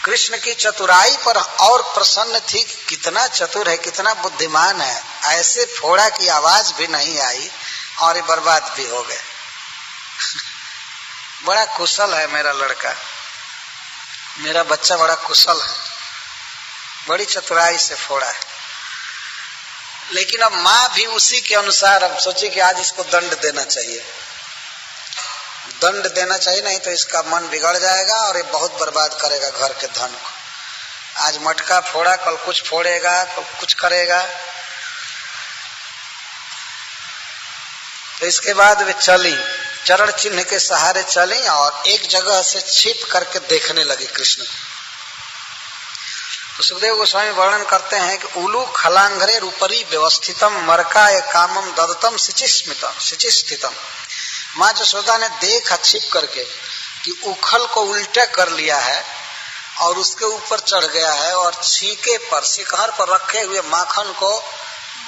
S2: कृष्ण की चतुराई पर और प्रसन्न थी कि कितना चतुर है, कितना बुद्धिमान है, ऐसे फोड़ा की आवाज भी नहीं आई और ये बर्बाद भी हो गए। बड़ा कुशल है मेरा लड़का, मेरा बच्चा बड़ा कुशल है, बड़ी चतुराई से फोड़ा है। लेकिन अब माँ भी उसी के अनुसार अब सोची कि आज इसको दंड देना चाहिए, दंड देना चाहिए, नहीं तो इसका मन बिगड़ जाएगा और ये बहुत बर्बाद करेगा घर के धन को। आज मटका फोड़ा, कल कुछ फोड़ेगा, कल कुछ करेगा। तो इसके बाद वे चली, चरण चिन्ह के सहारे चली और एक जगह से छिप करके देखने लगी कृष्ण को। तो सुखदेव गोस्वामी वर्णन करते हैं कि उलू खलांघरे रूपरी व्यवस्थितम मरकाय कामम ददतम सिचिस्थितम। माँ जसोदा ने देखा छिप करके कि उखल को उल्टा कर लिया है और उसके ऊपर चढ़ गया है और छीके पर, शिखर पर रखे हुए माखन को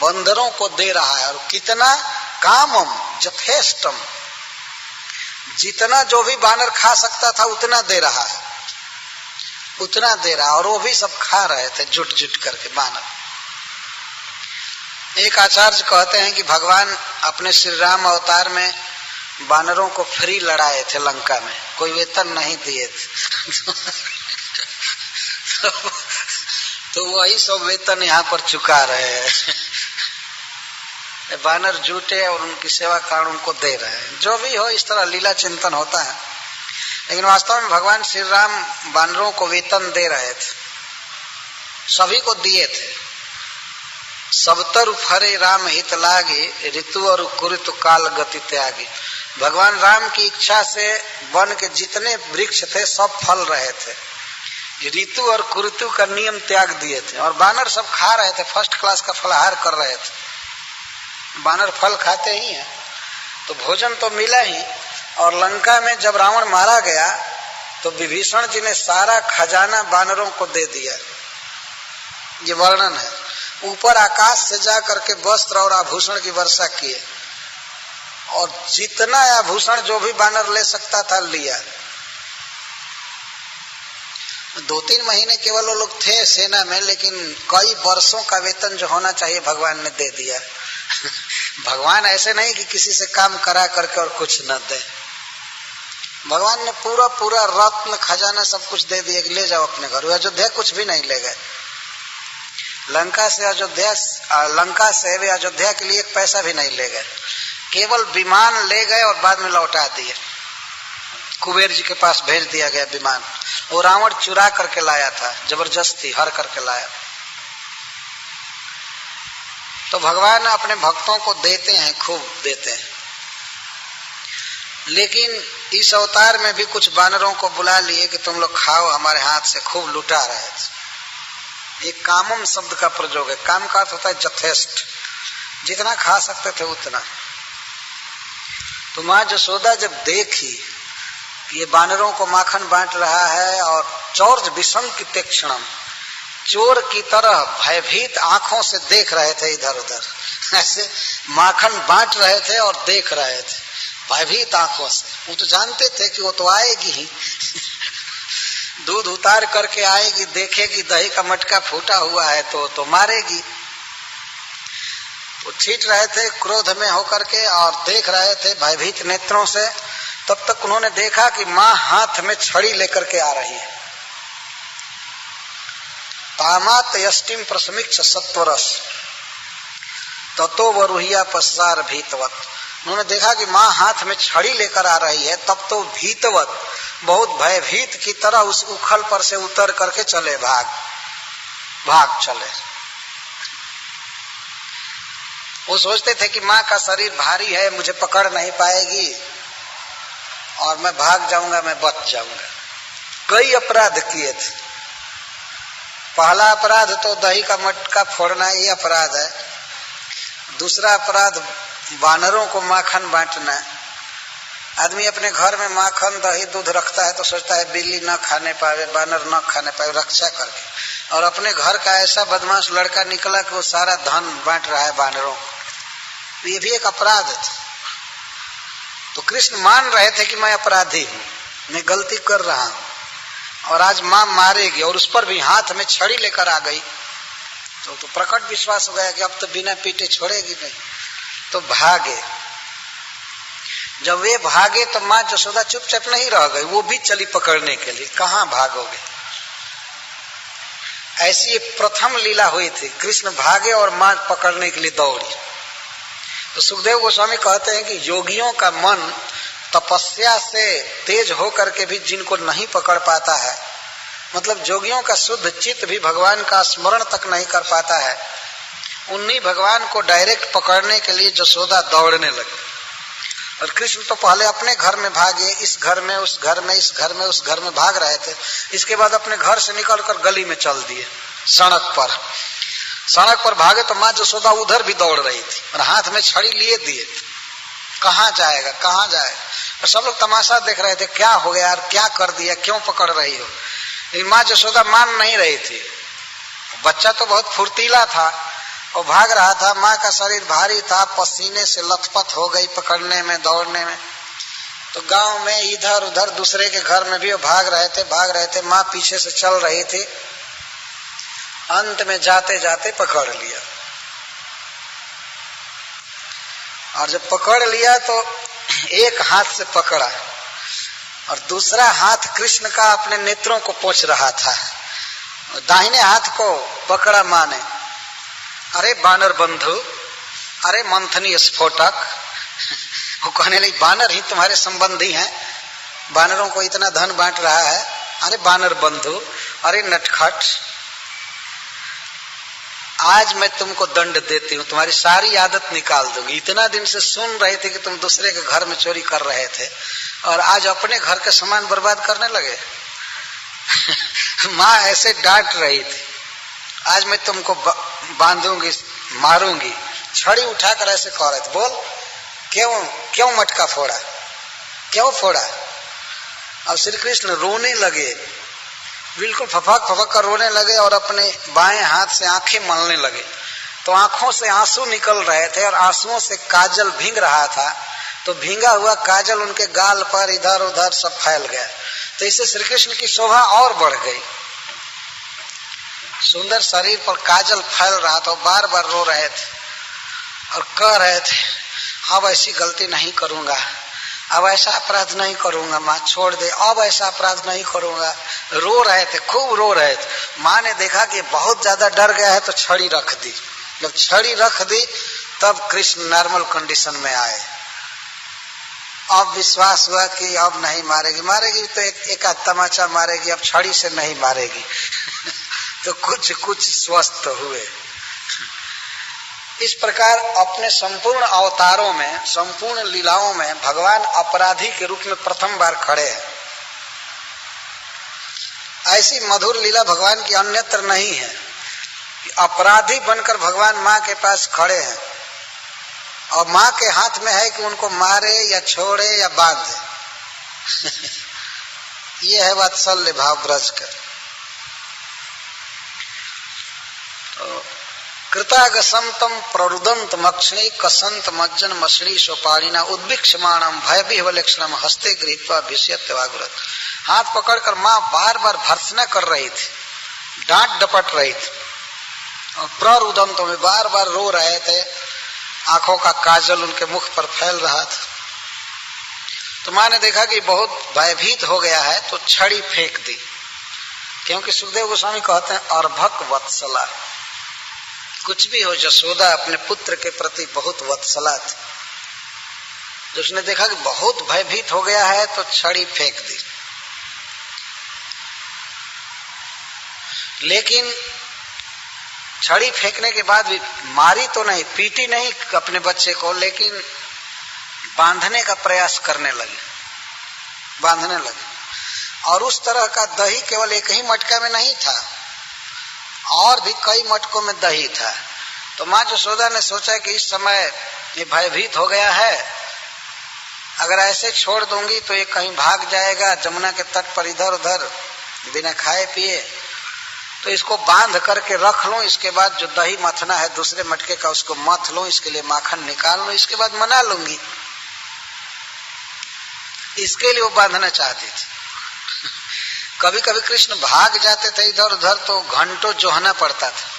S2: बंदरों को दे रहा है। और कितना कामम जथेष्टम, जितना जो भी बानर खा सकता था उतना दे रहा है, उतना दे रहा, और वो भी सब खा रहे थे जुट जुट करके बानर। एक आचार्य कहते हैं कि भगवान अपने श्री राम अवतार में बानरों को फ्री लड़ाए थे लंका में, कोई वेतन नहीं दिए थे। तो वही सब वेतन यहाँ पर चुका रहे हैं। बानर जुटे और उनकी सेवा कारण उनको दे रहे हैं। जो भी हो, इस तरह लीला चिंतन होता है। लेकिन वास्तव में भगवान श्री राम बानरों को वेतन दे रहे थे, सभी को दिए थे। सबतर फरे राम हित लागे, ऋतु और कुरुतु काल गति त्यागी। भगवान राम की इच्छा से वन के जितने वृक्ष थे सब फल रहे थे, ऋतु और कुरुतु का नियम त्याग दिए थे, और बानर सब खा रहे थे, फर्स्ट क्लास का फलाहार कर रहे थे। बानर फल खाते ही हैं, तो भोजन तो मिला ही। और लंका में जब रावण मारा गया तो विभीषण जी ने सारा खजाना बानरों को दे दिया, ये वर्णन है। ऊपर आकाश से जा करके वस्त्र और आभूषण की वर्षा किए, और जितना आभूषण जो भी बानर ले सकता था लिया। 2-3 महीने केवल वो लोग थे सेना में, लेकिन कई वर्षों का वेतन जो होना चाहिए भगवान ने दे दिया। भगवान ऐसे नहीं कि किसी से काम करा करके और कुछ न दे, भगवान ने पूरा पूरा रत्न खजाना सब कुछ दे दिया कि ले जाओ अपने घर। अयोध्या कुछ भी नहीं ले गए, लंका से वे अयोध्या के लिए एक पैसा भी नहीं ले गए, केवल विमान ले गए और बाद में लौटा दिए। कुबेर जी के पास भेज दिया गया विमान, वो रावण चुरा करके लाया था, जबरदस्ती हर करके लाया। तो भगवान अपने भक्तों को देते हैं, खूब देते हैं। लेकिन इस अवतार में भी कुछ बानरों को बुला लिए कि तुम लोग खाओ हमारे हाथ से, खूब लुटा रहे थे। एक कामम शब्द का प्रयोग है, काम का अर्थ होता है जथेष्ट, जितना खा सकते थे उतना। तो माँ जसोदा जब देखी कि ये बानरों को माखन बांट रहा है और चौर्ज विसंकित क्षणम, चोर की तरह भयभीत आंखों से देख रहे थे इधर उधर, ऐसे माखन बांट रहे थे और देख रहे थे भयभीत आंखों से। वो तो जानते थे कि वो तो आएगी ही, दूध उतार करके आएगी, देखेगी दही का मटका फूटा हुआ है तो मारेगी। वो छीट रहे थे क्रोध में होकर के और देख रहे थे भयभीत नेत्रों से। तब तक उन्होंने देखा कि माँ हाथ में छड़ी लेकर के आ रही है। तामात यष्टिम प्रसमिक्ष सत्वरस ततो वरुहिया पश्चार भीतवत। उन्होंने देखा कि माँ हाथ में छड़ी लेकर आ रही है, तब तो भीतवत, बहुत भयभीत की तरह उस उखल पर से उतर करके चले, भाग चले। वो सोचते थे कि माँ का शरीर भारी है, मुझे पकड़ नहीं पाएगी और मैं भाग जाऊंगा, मैं बच जाऊंगा। कई अपराध किए थे। पहला अपराध तो दही का मटका फोड़ना, ये अपराध है। दूसरा अपराध बानरों को माखन बांटना, आदमी अपने घर में माखन दही दूध रखता है तो सोचता है बिल्ली न खाने पावे, बानर न खाने पावे, रक्षा करके। और अपने घर का ऐसा बदमाश लड़का निकला कि वो सारा धन बांट रहा है बानरों को। ये भी एक अपराध था। तो कृष्ण मान रहे थे कि मैं अपराधी हूं, मैं गलती कर रहा हूं और आज मां मारेगी, और उस पर भी हाथ में छड़ी लेकर आ गई। तो प्रकट विश्वास हो गया कि अब तो बिना पीटे छोड़ेगी नहीं। तो भागे। जब वे भागे तो मां यशोदा चुपचाप नहीं रह गई, वो भी चली पकड़ने के लिए। कहां भागोगे? ऐसी एक प्रथम लीला हुई थी, कृष्ण भागे और मां पकड़ने के लिए दौड़ी। तो सुखदेव गोस्वामी कहते हैं कि योगियों का मन तपस्या से तेज होकर के भी जिनको नहीं पकड़ पाता है, मतलब योगियों का शुद्ध चित्त भी भगवान का स्मरण तक नहीं कर पाता है, उन्हीं भगवान को डायरेक्ट पकड़ने के लिए यशोदा दौड़ने लगी। और कृष्ण तो पहले अपने घर में भागे, इस घर में उस घर में, इस घर में उस घर में भाग रहे थे। इसके बाद अपने घर से निकलकर गली में चल दिए, सड़क पर भागे तो माँ यशोदा उधर भी दौड़ रही थी और हाथ में छड़ी लिए दिए। कहाँ जाएगा, कहाँ जाएगा? और सब लोग तमाशा देख रहे थे, क्या हो गया यार, क्या कर दिया, क्यों पकड़ रही हो? लेकिन माँ यशोदा मान नहीं रही थी। बच्चा तो बहुत फुर्तीला था, वो भाग रहा था, माँ का शरीर भारी था, पसीने से लथपथ हो गई पकड़ने में, दौड़ने में। तो गांव में इधर उधर दूसरे के घर में भी वो भाग रहे थे, माँ पीछे से चल रही थी। अंत में जाते जाते पकड़ लिया, और जब पकड़ लिया तो एक हाथ से पकड़ा और दूसरा हाथ कृष्ण का अपने नेत्रों को पोंछ रहा था। दाहिने हाथ को पकड़ा माँ ने। अरे बानर बंधु, अरे मंथनी स्फोटक। वो कहने लगी बानर ही तुम्हारे संबंधी हैं, बानरों को इतना धन बांट रहा है। अरे बानर बंधु, अरे नटखट, आज मैं तुमको दंड देती हूँ, तुम्हारी सारी आदत निकाल दूंगी। इतना दिन से सुन रहे थे कि तुम दूसरे के घर में चोरी कर रहे थे और आज अपने घर का सामान बर्बाद करने लगे। माँ ऐसे डांट रही थी, आज मैं तुमको बांधूंगी, मारूंगी। छड़ी उठाकर ऐसे कह रहे थे, बोल क्यों मटका फोड़ा, क्यों फोड़ा? अब श्री कृष्ण रोने लगे, बिल्कुल फफक कर रोने लगे और अपने बाएं हाथ से आंखें मलने लगे। तो आंखों से आंसू निकल रहे थे और आंसुओं से काजल भींग रहा था। तो भींगा हुआ काजल उनके गाल पर इधर उधर सब फैल गया। तो इससे श्री कृष्ण की शोभा और बढ़ गई। सुंदर शरीर पर काजल फैल रहा था, बार बार रो रहे थे और कह रहे थे, अब ऐसी गलती नहीं करूंगा, अब ऐसा अपराध नहीं करूंगा, माँ छोड़ दे, अब ऐसा अपराध नहीं करूंगा। रो रहे थे, खूब रो रहे थे। माँ ने देखा कि बहुत ज्यादा डर गया है तो छड़ी रख दी। जब छड़ी रख दी तब कृष्ण नॉर्मल कंडीशन में आए। अब विश्वास हुआ कि अब नहीं मारेगी तो एक आध तमाचा मारेगी, अब छड़ी से नहीं मारेगी। तो कुछ स्वस्थ हुए। इस प्रकार अपने संपूर्ण अवतारों में, संपूर्ण लीलाओं में भगवान अपराधी के रूप में प्रथम बार खड़े हैं। ऐसी मधुर लीला भगवान की अन्यत्र नहीं है। अपराधी बनकर भगवान माँ के पास खड़े हैं और माँ के हाथ में है कि उनको मारे या छोड़े या बांधे। ये है वात्सल्य भाव ब्रज का। कृतागसंतम प्ररुदंत मक्षणी कसंत मज्जन मछली सोपाणिना उद्भिक्षमाणम भयविह्वलक्षणम हस्ते गृहीत्वा भिष्यत्यवागुरत। हाथ पकड़कर माँ बार बार भर्त्सना कर रही थी, डांट डपट रही थी और प्ररुदंत में बार बार रो रहे थे। आंखों का काजल उनके मुख पर फैल रहा था। तो माँ ने देखा कि बहुत भयभीत हो गया है तो छड़ी फेंक दी। क्योंकि सुखदेव गोस्वामी कहते हैं अर्भक वत्सला, कुछ भी हो यशोदा अपने पुत्र के प्रति बहुत वत्सला थी। तो उसने देखा कि बहुत भयभीत हो गया है तो छड़ी फेंक दी। लेकिन छड़ी फेंकने के बाद भी मारी तो नहीं, पीटी नहीं अपने बच्चे को, लेकिन बांधने का प्रयास करने लगे, बांधने लगे। और उस तरह का दही केवल एक ही मटका में नहीं था, और भी कई मटकों में दही था। तो माँ यशोदा ने सोचा कि इस समय ये भयभीत हो गया है अगर ऐसे छोड़ दूंगी तो ये कहीं भाग जाएगा जमुना के तट पर इधर उधर बिना खाए पिए, तो इसको बांध करके रख लूं, इसके बाद जो दही मथना है दूसरे मटके का उसको मथ लूं, इसके लिए माखन निकाल लूं, इसके बाद मना लूंगी। इसके लिए वो बांधना चाहती थी। कभी कभी कृष्ण भाग जाते थे इधर उधर तो घंटों जोहना पड़ता था,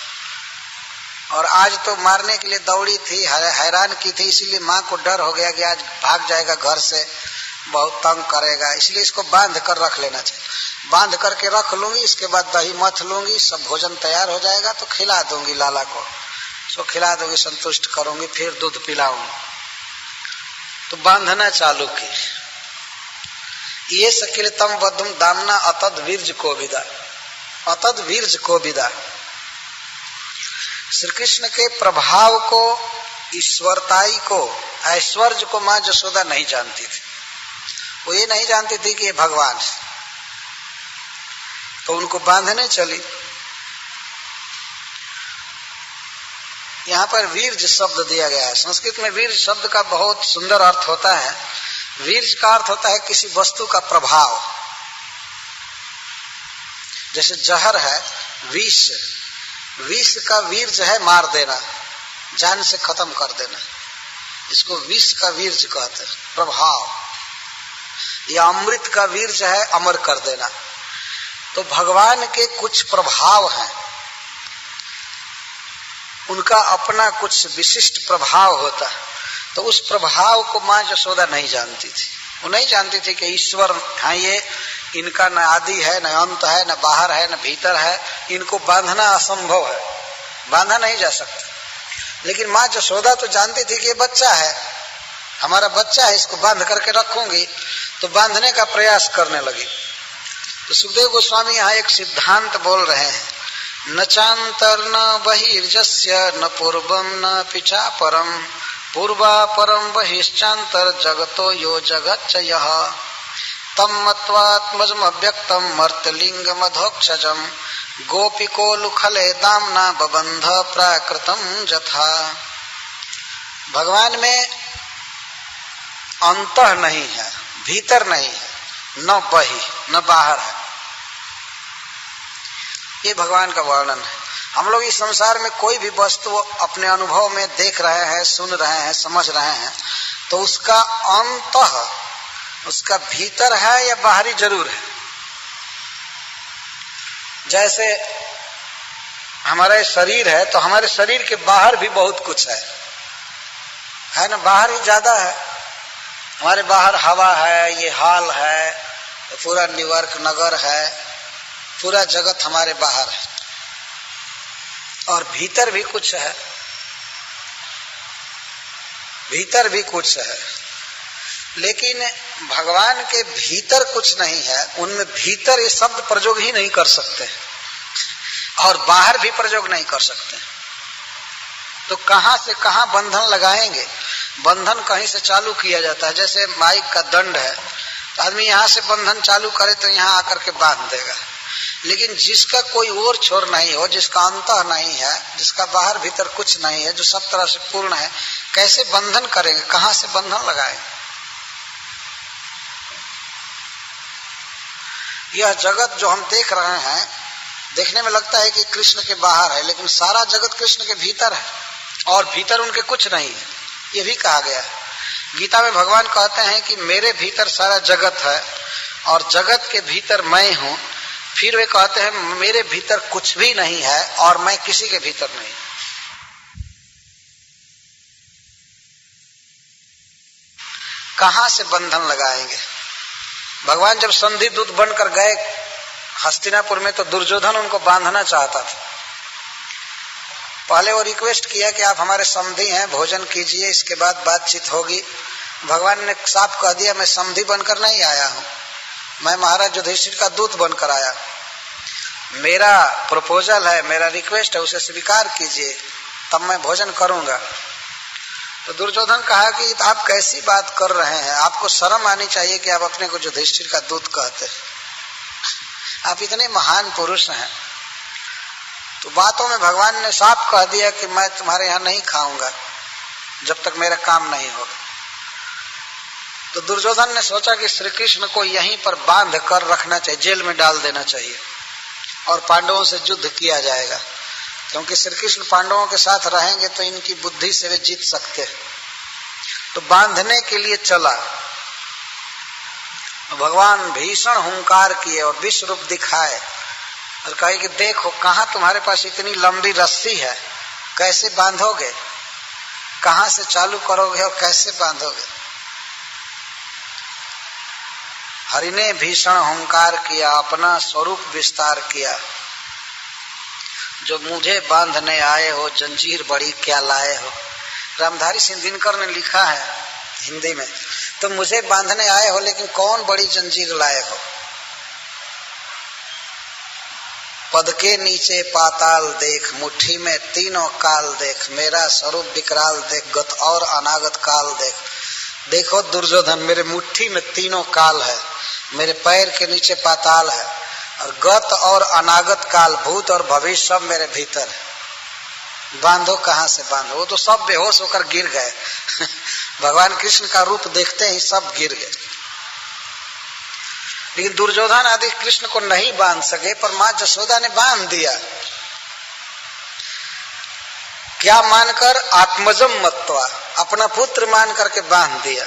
S2: और आज तो मारने के लिए दौड़ी थी, हैरान की थी, इसीलिए माँ को डर हो गया कि आज भाग जाएगा घर से, बहुत तंग करेगा, इसलिए इसको बांध कर रख लेना चाहिए। बांध करके रख लूंगी, इसके बाद दही मथ लूंगी, सब भोजन तैयार हो जाएगा तो खिला दूंगी लाला को, सो खिला दूंगी, संतुष्ट करूंगी, फिर दूध पिलाऊंगी। तो बांधना चालू की। ये सकिलतम बद्धुम दामना अतद वीर्ज को विदा, अतद वीर्ज को विदा। श्री कृष्ण के प्रभाव को, ईश्वरताई को, ऐश्वर्य को माँ यशोदा नहीं जानती थी। वो ये नहीं जानती थी कि ये भगवान है, तो उनको बांधने चली। यहाँ पर वीर्ज शब्द दिया गया है। संस्कृत में वीर्ज शब्द का बहुत सुंदर अर्थ होता है। वीर्ज का अर्थ होता है किसी वस्तु का प्रभाव। जैसे जहर है विष, विष का वीर्ज है मार देना, जान से खत्म कर देना, इसको विष का वीर्ज कहते हैं, प्रभाव। या अमृत का वीर्ज है अमर कर देना। तो भगवान के कुछ प्रभाव हैं, उनका अपना कुछ विशिष्ट प्रभाव होता है। तो उस प्रभाव को माँ यशोदा नहीं जानती थी। वो नहीं जानती थी कि ईश्वर हाँ, ये इनका न आदि है, न अंत है, न बाहर है, न भीतर है, इनको बांधना असंभव है, बांधा नहीं जा सकता। लेकिन माँ यशोदा तो जानती थी कि ये बच्चा है, हमारा बच्चा है, इसको बांध करके रखूंगी, तो बांधने का प्रयास करने लगी। तो सुखदेव गोस्वामी यहाँ एक सिद्धांत बोल रहे हैं, न चांतर न बहिर्जस्य न पूर्वम न पिछा परम, पूर्वा परम बहिश्चांतर जगतो यो जगत च यः, तम मत्वात्मजम अव्यक्तम मर्तलिंग मधोक्षजम, गोपिको लुखले दामना बबंध प्राकृतम जथा। भगवान में अंतः नहीं है, भीतर नहीं है, न बहि न बाहर है। ये भगवान का वर्णन है। हम लोग इस संसार में कोई भी वस्तु अपने अनुभव में देख रहे हैं, सुन रहे हैं, समझ रहे हैं, तो उसका अंतः, उसका भीतर है या बाहरी जरूर है। जैसे हमारा शरीर है तो हमारे शरीर के बाहर भी बहुत कुछ है ना, बाहर ही ज्यादा है। हमारे बाहर हवा है, ये हाल है, पूरा न्यूयॉर्क नगर है, पूरा जगत हमारे बाहर है, और भीतर भी कुछ है, भीतर भी कुछ है। लेकिन भगवान के भीतर कुछ नहीं है, उनमें भीतर ये शब्द प्रयोग ही नहीं कर सकते और बाहर भी प्रयोग नहीं कर सकते। तो कहां से कहां बंधन लगाएंगे? बंधन कहीं से चालू किया जाता है। जैसे माइक का दंड है, तो आदमी यहां से बंधन चालू करे तो यहां आकर के बांध देगा। लेकिन जिसका कोई और छोर नहीं हो, जिसका अंतः नहीं है, जिसका बाहर भीतर कुछ नहीं है, जो सब तरह से पूर्ण है, कैसे बंधन करेंगे? कहां से बंधन लगाएंगे? यह जगत जो हम देख रहे हैं, देखने में लगता है कि कृष्ण के बाहर है, लेकिन सारा जगत कृष्ण के भीतर है, और भीतर उनके कुछ नहीं है। ये भी कहा गया है गीता में। भगवान कहते हैं कि मेरे भीतर सारा जगत है और जगत के भीतर मैं हूं। फिर वे कहते हैं मेरे भीतर कुछ भी नहीं है और मैं किसी के भीतर नहीं। कहां से बंधन लगाएंगे? भगवान जब संधि दूत बनकर गए हस्तिनापुर में, तो दुर्योधन उनको बांधना चाहता था। पहले वो रिक्वेस्ट किया कि आप हमारे समधी हैं, भोजन कीजिए, इसके बाद बातचीत होगी। भगवान ने साफ कह दिया, मैं समधी बनकर नहीं आया हूं, मैं महाराज युधिष्ठिर का दूत बनकर आया। मेरा प्रपोजल है, मेरा रिक्वेस्ट है, उसे स्वीकार कीजिए, तब मैं भोजन करूंगा। तो दुर्योधन कहा कि आप कैसी बात कर रहे हैं, आपको शर्म आनी चाहिए कि आप अपने को युधिष्ठिर का दूत कहते हैं, आप इतने महान पुरुष हैं। तो बातों में भगवान ने साफ कह दिया कि मैं तुम्हारे यहाँ नहीं खाऊंगा जब तक मेरा काम नहीं होगा। तो दुर्योधन ने सोचा कि श्री कृष्ण को यहीं पर बांध कर रखना चाहिए, जेल में डाल देना चाहिए और पांडवों से युद्ध किया जाएगा, क्योंकि श्री कृष्ण पांडवों के साथ रहेंगे तो इनकी बुद्धि से वे जीत सकते हैं। तो बांधने के लिए चला, भगवान भीषण हुंकार किए और विश्व रूप दिखाए और कहे कि देखो कहाँ तुम्हारे पास इतनी लंबी रस्सी है, कैसे बांधोगे, कहाँ से चालू करोगे और कैसे बांधोगे। हरि ने भीषण हुंकार किया, अपना स्वरूप विस्तार किया, जो मुझे बांधने आए हो जंजीर बड़ी क्या लाए हो। रामधारी सिंह दिनकर ने लिखा है हिंदी में, तो मुझे बांधने आए हो लेकिन कौन बड़ी जंजीर लाए हो। पद के नीचे पाताल देख, मुट्ठी में तीनों काल देख, मेरा स्वरूप विकराल देख, गत और अनागत काल देख। देखो दुर्योधन, मेरे मुट्ठी में तीनों काल है, मेरे पैर के नीचे पाताल है और गत और अनागत काल, भूत और भविष्य सब मेरे भीतर है। बांधो, कहाँ से बांधो। वो तो सब बेहोश होकर गिर गए भगवान कृष्ण का रूप देखते ही सब गिर गए। लेकिन दुर्योधन आदि कृष्ण को नहीं बांध सके, पर मां जसोदा ने बांध दिया। क्या मानकर? आत्मजम मत्वा, अपना पुत्र मान करके बांध दिया।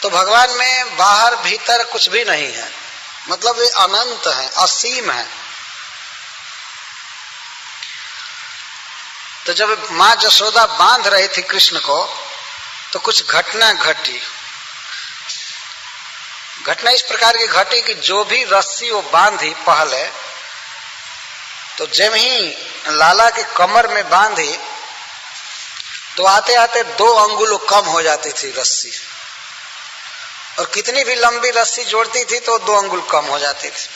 S2: तो भगवान में बाहर भीतर कुछ भी नहीं है, मतलब वे अनंत है, असीम है। तो जब मां जसोदा बांध रही थी कृष्ण को, तो कुछ घटना घटी। घटना इस प्रकार की घटी कि जो भी रस्सी वो बांधी पहले, तो जब ही लाला के कमर में बांधी तो आते आते 2 अंगुल कम हो जाती थी रस्सी, और कितनी भी लंबी रस्सी जोड़ती थी तो 2 अंगुल कम हो जाती थी।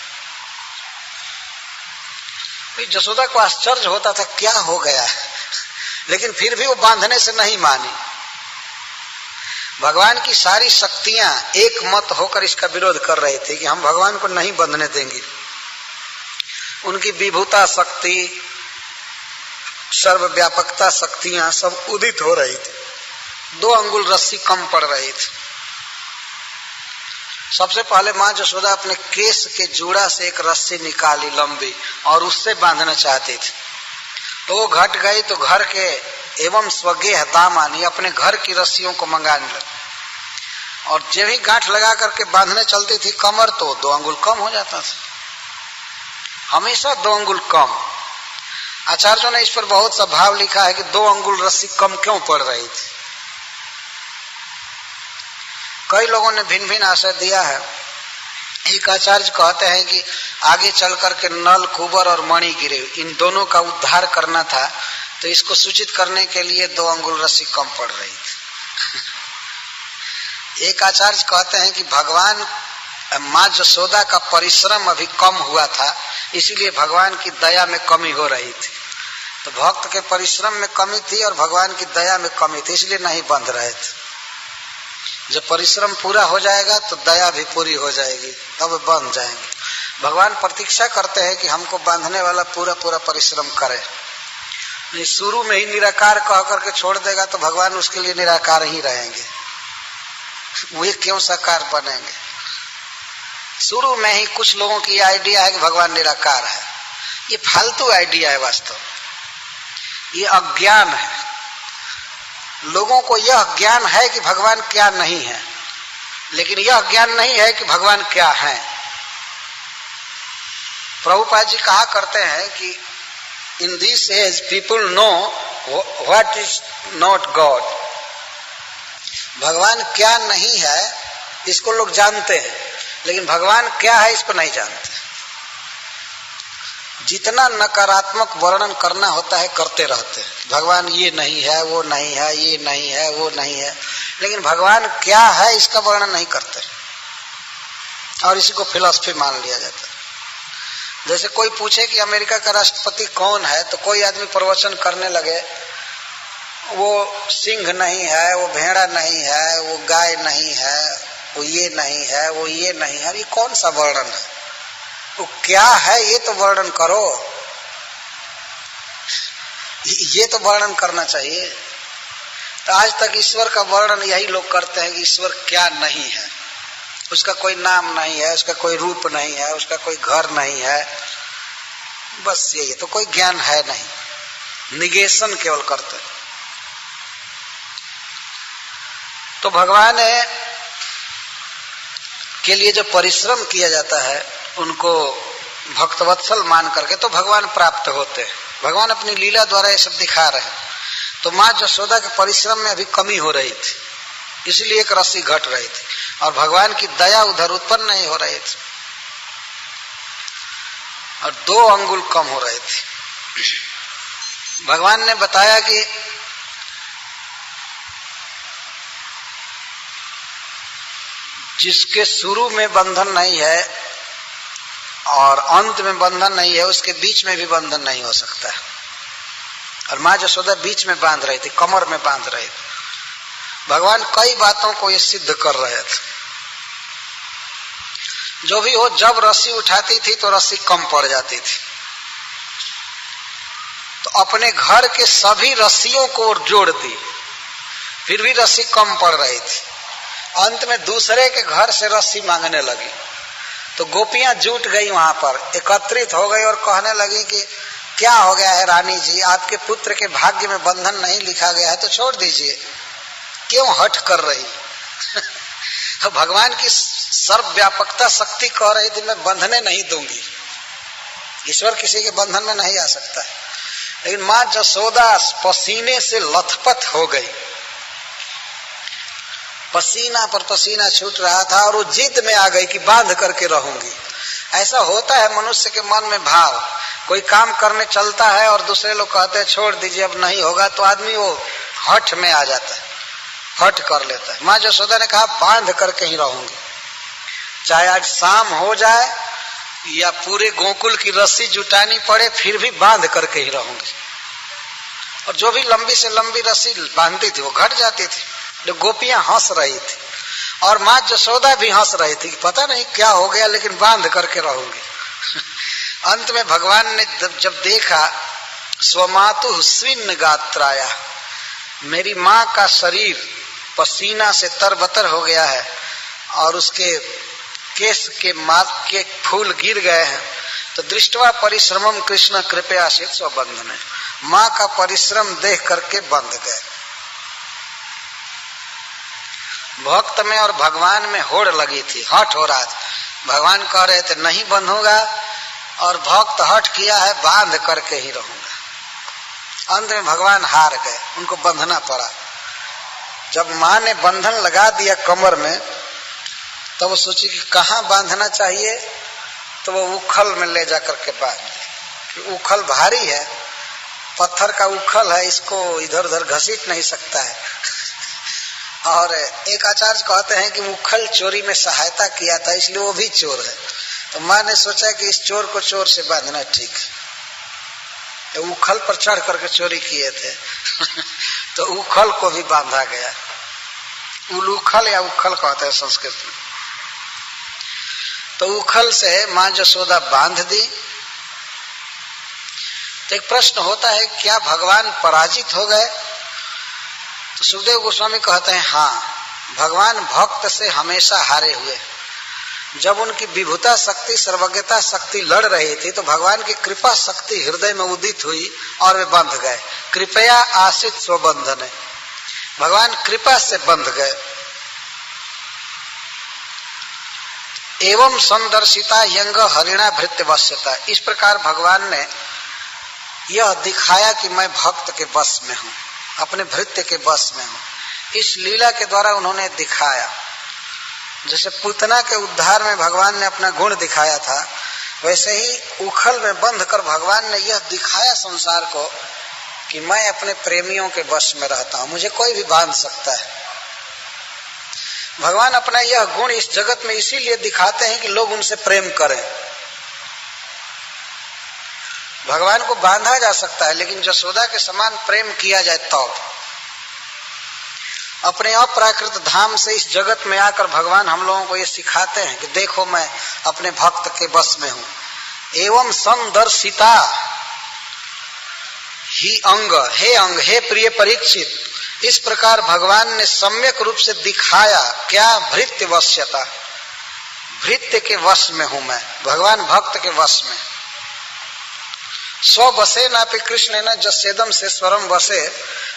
S2: जसोदा को आश्चर्य होता था क्या हो गया है, लेकिन फिर भी वो बांधने से नहीं मानी। भगवान की सारी शक्तियां एक मत होकर इसका विरोध कर रही थी कि हम भगवान को नहीं बंधने देंगे। उनकी विभुता शक्ति, सर्वव्यापकता शक्तियां सब उदित हो रही थी, 2 अंगुल रस्सी कम पड़ रही थी। सबसे पहले मां जसोदा अपने केस के जूड़ा से एक रस्सी निकाली लंबी और उससे बांधना चाहती थी। तो वो घट गई तो घर के एवं स्वगेह दामानी अपने घर की रस्सियों को मंगाने लगी, और जब ही गांठ लगा करके बांधने चलती थी कमर तो 2 अंगुल कम हो जाता था, हमेशा 2 अंगुल कम। आचार्यों ने इस पर बहुत सा भाव लिखा है कि 2 अंगुल रस्सी कम क्यों पड़ रही थी। कई लोगों ने भिन्न भिन्न आशय दिया है। एक आचार्य कहते हैं कि आगे चल करके नल, कुबर और मणि गिरे, इन दोनों का उद्धार करना था, तो इसको सूचित करने के लिए 2 अंगुल रस्सी कम पड़ रही थी। एक आचार्य कहते हैं कि भगवान मां जसोदा का परिश्रम अभी कम हुआ था, इसीलिए भगवान की दया में कमी हो रही थी। तो भक्त के परिश्रम में कमी थी और भगवान की दया में कमी थी, इसलिए नहीं बंध रहे थे। जब परिश्रम पूरा हो जाएगा तो दया भी पूरी हो जाएगी, तब बंध जाएंगे। भगवान प्रतीक्षा करते हैं कि हमको बांधने वाला पूरा पूरा परिश्रम करे। नहीं शुरू में ही निराकार कह करके छोड़ देगा तो भगवान उसके लिए निराकार ही रहेंगे, वे क्यों साकार बनेंगे। शुरू में ही कुछ लोगों की आइडिया है कि भगवान निराकार है, ये फालतू आइडिया है। वास्तव ये अज्ञान है। लोगों को यह ज्ञान है कि भगवान क्या नहीं है, लेकिन यह ज्ञान नहीं है कि भगवान क्या है। प्रभुपाद जी कहा करते हैं कि in this age people know what is not God. भगवान क्या नहीं है इसको लोग जानते हैं, लेकिन भगवान क्या है इसको नहीं जानते। जितना नकारात्मक वर्णन करना होता है करते रहते हैं, भगवान ये नहीं है, वो नहीं है, ये नहीं है, वो नहीं है, लेकिन भगवान क्या है इसका वर्णन नहीं करते, और इसी को फिलॉसफी मान लिया जाता है। जैसे कोई पूछे कि अमेरिका का राष्ट्रपति कौन है, तो कोई आदमी प्रवचन करने लगे, वो सिंह नहीं है, वो भेड़ा नहीं है, वो गाय नहीं है, वो ये नहीं है, वो ये नहीं है, ये कौन सा वर्णन है? वो क्या है ये तो वर्णन करो, ये तो वर्णन करना चाहिए। तो आज तक ईश्वर का वर्णन यही लोग करते हैं कि ईश्वर क्या नहीं है, उसका कोई नाम नहीं है, उसका कोई रूप नहीं है, उसका कोई घर नहीं है, बस यही है। तो कोई ज्ञान है नहीं, निगेशन केवल करते हैं। तो भगवान के लिए जो परिश्रम किया जाता है उनको भक्तवत्सल मान करके तो भगवान प्राप्त होते हैं। भगवान अपनी लीला द्वारा ये सब दिखा रहे हैं। तो माँ जसोदा के परिश्रम में अभी कमी हो रही थी, इसलिए एक रस्सी घट रही थी और भगवान की दया उधर उत्पन्न नहीं हो रही थी और 2 अंगुल कम हो रही थी। भगवान ने बताया कि जिसके शुरू में बंधन नहीं है और अंत में बंधन नहीं है, उसके बीच में भी बंधन नहीं हो सकता है। और माँ जसोदा बीच में बांध रही थी, कमर में बांध रही थी। भगवान कई बातों को ये सिद्ध कर रहे थे। जो भी हो, जब रस्सी उठाती थी तो रस्सी कम पड़ जाती थी, तो अपने घर के सभी रस्सियों को जोड़ दी, फिर भी रस्सी कम पड़ रही थी। अंत में दूसरे के घर से रस्सी मांगने लगी तो गोपियां जुट गई, वहां पर एकत्रित हो गई और कहने लगी कि क्या हो गया है रानी जी, आपके पुत्र के भाग्य में बंधन नहीं लिखा गया है तो छोड़ दीजिए, क्यों हठ कर रही। तो भगवान की सर्वव्यापकता शक्ति कह रही थी मैं बंधने नहीं दूंगी, ईश्वर किसी के बंधन में नहीं आ सकता है। लेकिन माँ जसोदा पसीने से लथपथ हो गई, पसीना पर पसीना छूट रहा था और वो जिद में आ गई कि बांध करके रहूंगी। ऐसा होता है मनुष्य के मन में भाव, कोई काम करने चलता है और दूसरे लोग कहते हैं छोड़ दीजिए अब नहीं होगा, तो आदमी वो हठ में आ जाता है, हठ कर लेता है। माँ जसोदा ने कहा बांध करके ही रहूंगी, चाहे आज शाम हो जाए या पूरे गोकुल की रस्सी जुटानी पड़े, फिर भी बांध करके ही रहूंगी। और जो भी लंबी से लंबी रस्सी बांधती थी वो घट जाती थी। जो गोपियां हंस रही थी और माँ जसोदा भी हंस रही थी कि पता नहीं क्या हो गया, लेकिन बांध करके रहूंगी। अंत में भगवान ने जब देखा स्वमातु स्विन्न गात्राया, मेरी माँ का शरीर पसीना से तरबतर हो गया है और उसके केस के माथ के फूल गिर गए हैं, तो दृष्टवा परिश्रमम कृष्ण कृपया से स्वबंधन है, माँ का परिश्रम देख करके बंध गए। भक्त में और भगवान में होड़ लगी थी, हठ हो रहा था। भगवान कह रहे थे नहीं बंधूंगा और भक्त हठ किया है बांध करके ही रहूंगा। अंत में भगवान हार गए, उनको बंधना पड़ा। जब माँ ने बंधन लगा दिया कमर में, तब वो सोची कि कहाँ बांधना चाहिए, तो वो उखल में ले जा करके बांध दी। उखल भारी है, पत्थर का उखल है, इसको इधर उधर घसीट नहीं सकता है। और एक आचार्य कहते हैं कि उखल चोरी में सहायता किया था, इसलिए वो भी चोर है। तो माँ ने सोचा कि इस चोर को चोर से बांधना ठीक है, तो उखल पर चढ़ करके चोरी किए थे। तो उखल को भी बांधा गया, उलूखल या उखल कहते हैं संस्कृत में। तो उखल से माँ जसोदा बांध दी। तो एक प्रश्न होता है क्या भगवान पराजित हो गए? तो सुखदेव गोस्वामी कहते हैं हाँ, भगवान भक्त से हमेशा हारे हुए। जब उनकी विभुता शक्ति सर्वज्ञता शक्ति लड़ रही थी तो भगवान की कृपा शक्ति हृदय में उदित हुई और वे बंध गए। कृपया आश्रित स्वबंधन है, भगवान कृपा से बंध गए। एवं संदर्शिता यंग हरिणा भृत्य वश्यता, इस प्रकार भगवान ने यह दिखाया कि मैं भक्त के वश में हूँ, अपने भृत्य के वश में हूँ। इस लीला के द्वारा उन्होंने दिखाया, जैसे पूतना के उद्धार में भगवान ने अपना गुण दिखाया था, वैसे ही उखल में बंध कर भगवान ने यह दिखाया संसार को कि मैं अपने प्रेमियों के वश में रहता हूँ, मुझे कोई भी बांध सकता है। भगवान अपना यह गुण इस जगत में इसीलिए दिखाते हैं कि लोग उनसे प्रेम करें। भगवान को बांधा जा सकता है, लेकिन जसोदा के समान प्रेम किया जाए तो अपने अप्राकृत धाम से इस जगत में आकर भगवान हम लोगों को ये सिखाते हैं कि देखो मैं अपने भक्त के बस में हूं। एवं संदर्शिता ही अंग, हे प्रिय परीक्षित, इस प्रकार भगवान ने सम्यक रूप से दिखाया क्या भृत्य वश्यता, भृत्य के वश में हूं मैं, भगवान भक्त के वश में। स्व बसे ना पे कृष्ण न जस्येदम से स्वरम बसे,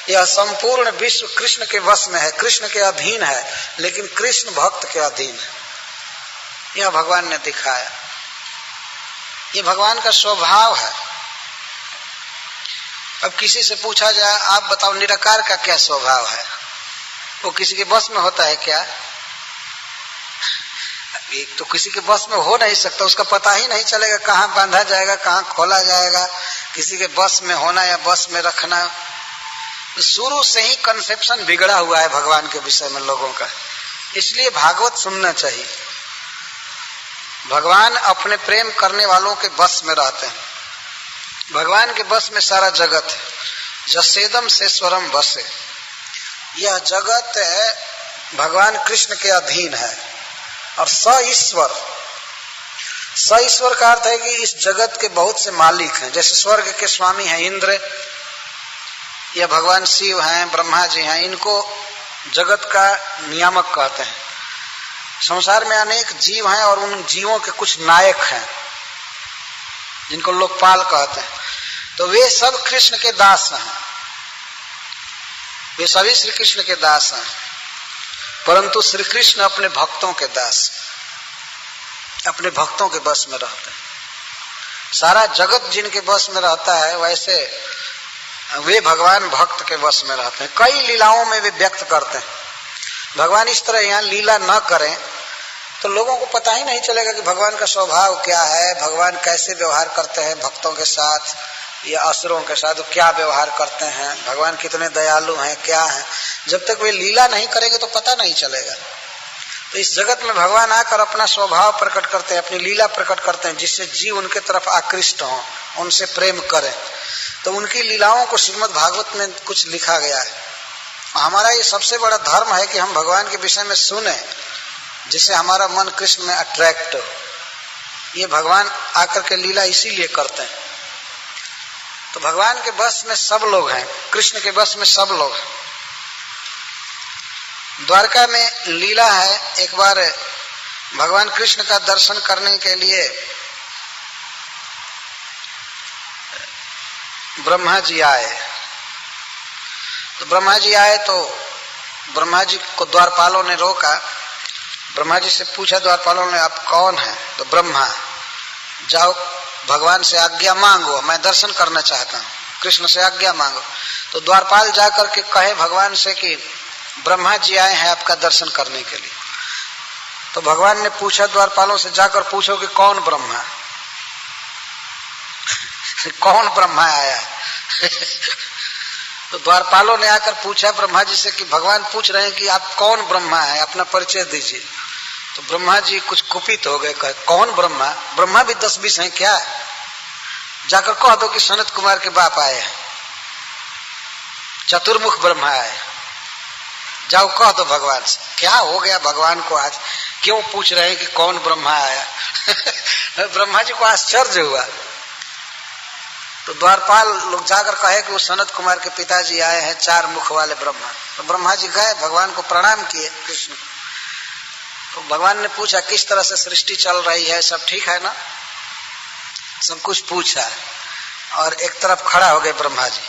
S2: यह संपूर्ण विश्व कृष्ण के वश में है, कृष्ण के अधीन है, लेकिन कृष्ण भक्त के अधीन है। यह भगवान ने दिखाया, ये भगवान का स्वभाव है। अब किसी से पूछा जाए आप बताओ निराकार का क्या स्वभाव है, वो किसी के बस में होता है क्या? एक तो किसी के बस में हो नहीं सकता, उसका पता ही नहीं चलेगा कहाँ बांधा जाएगा कहाँ खोला जाएगा, किसी के बस में होना या बस में रखना। तो शुरू से ही कंसेप्शन बिगड़ा हुआ है भगवान के विषय में लोगों का, इसलिए भागवत सुनना चाहिए। भगवान अपने प्रेम करने वालों के बस में रहते हैं, भगवान के बस में सारा जगत है। जसेदम से स्वरम बसे, यह जगत है भगवान कृष्ण के अधीन है। और स ईश्वर का अर्थ है कि इस जगत के बहुत से मालिक हैं, जैसे स्वर्ग के स्वामी हैं इंद्र, या भगवान शिव हैं, ब्रह्मा जी हैं, इनको जगत का नियामक कहते हैं। संसार में अनेक जीव हैं और उन जीवों के कुछ नायक हैं जिनको लोकपाल कहते हैं। तो वे सब कृष्ण के दास हैं, वे सभी श्री कृष्ण के दास हैं, परंतु श्री कृष्ण अपने भक्तों के दास, अपने भक्तों के बस में रहते हैं। सारा जगत जिनके बस में रहता है वैसे वे भगवान भक्त के बस में रहते हैं। कई लीलाओं में वे व्यक्त करते हैं। भगवान इस तरह यहाँ लीला न करें तो लोगों को पता ही नहीं चलेगा कि भगवान का स्वभाव क्या है, भगवान कैसे व्यवहार करते हैं भक्तों के साथ या असुरों के साथ, क्या व्यवहार करते हैं, भगवान कितने दयालु हैं, क्या है। जब तक वे लीला नहीं करेंगे तो पता नहीं चलेगा। तो इस जगत में भगवान आकर अपना स्वभाव प्रकट करते हैं, अपनी लीला प्रकट करते हैं, जिससे जीव उनके तरफ आकृष्ट हों, उनसे प्रेम करें। तो उनकी लीलाओं को श्रीमद् भागवत में कुछ लिखा गया है। हमारा ये सबसे बड़ा धर्म है कि हम भगवान के विषय में सुने, जिससे हमारा मन कृष्ण में अट्रैक्ट हो। ये भगवान आकर के लीला इसीलिए करते हैं। तो भगवान के बस में सब लोग हैं, कृष्ण के बस में सब लोग हैं। द्वारका में लीला है, एक बार भगवान कृष्ण का दर्शन करने के लिए ब्रह्मा जी आए। तो ब्रह्मा जी आए तो ब्रह्मा जी को द्वारपालों ने रोका। ब्रह्मा जी से पूछा द्वारपालों ने, आप कौन हैं? तो ब्रह्मा, जाओ भगवान से आज्ञा मांगो, मैं दर्शन करना चाहता हूँ, कृष्ण से आज्ञा मांगो। तो द्वारपाल जाकर के कहे भगवान से कि ब्रह्मा जी आए हैं आपका दर्शन करने के लिए। तो भगवान ने पूछा द्वारपालों से, जाकर पूछो कि कौन ब्रह्मा कौन ब्रह्मा आया है तो द्वारपालों ने आकर पूछा ब्रह्मा जी से कि भगवान पूछ रहे हैं कि आप कौन ब्रह्मा है, अपना परिचय दीजिए। तो ब्रह्मा जी कुछ कुपित हो गए, कहे कौन ब्रह्मा, ब्रह्मा भी 10-20 हैं क्या? जाकर कह दो कि सनत कुमार के बाप आए हैं, चतुर्मुख ब्रह्मा आए, जाओ कह दो भगवान से। क्या हो गया भगवान को आज, क्यों पूछ रहे हैं कि कौन ब्रह्मा आया ब्रह्मा जी को आश्चर्य हुआ। तो द्वारपाल लोग जाकर कहे कि वो सनत कुमार के पिताजी आए हैं, 4 मुख वाले ब्रह्मा। तो ब्रह्मा जी गए, भगवान को प्रणाम किए कृष्ण। तो भगवान ने पूछा किस तरह से सृष्टि चल रही है, सब ठीक है ना, सब कुछ पूछा। और एक तरफ खड़ा हो गए ब्रह्मा जी।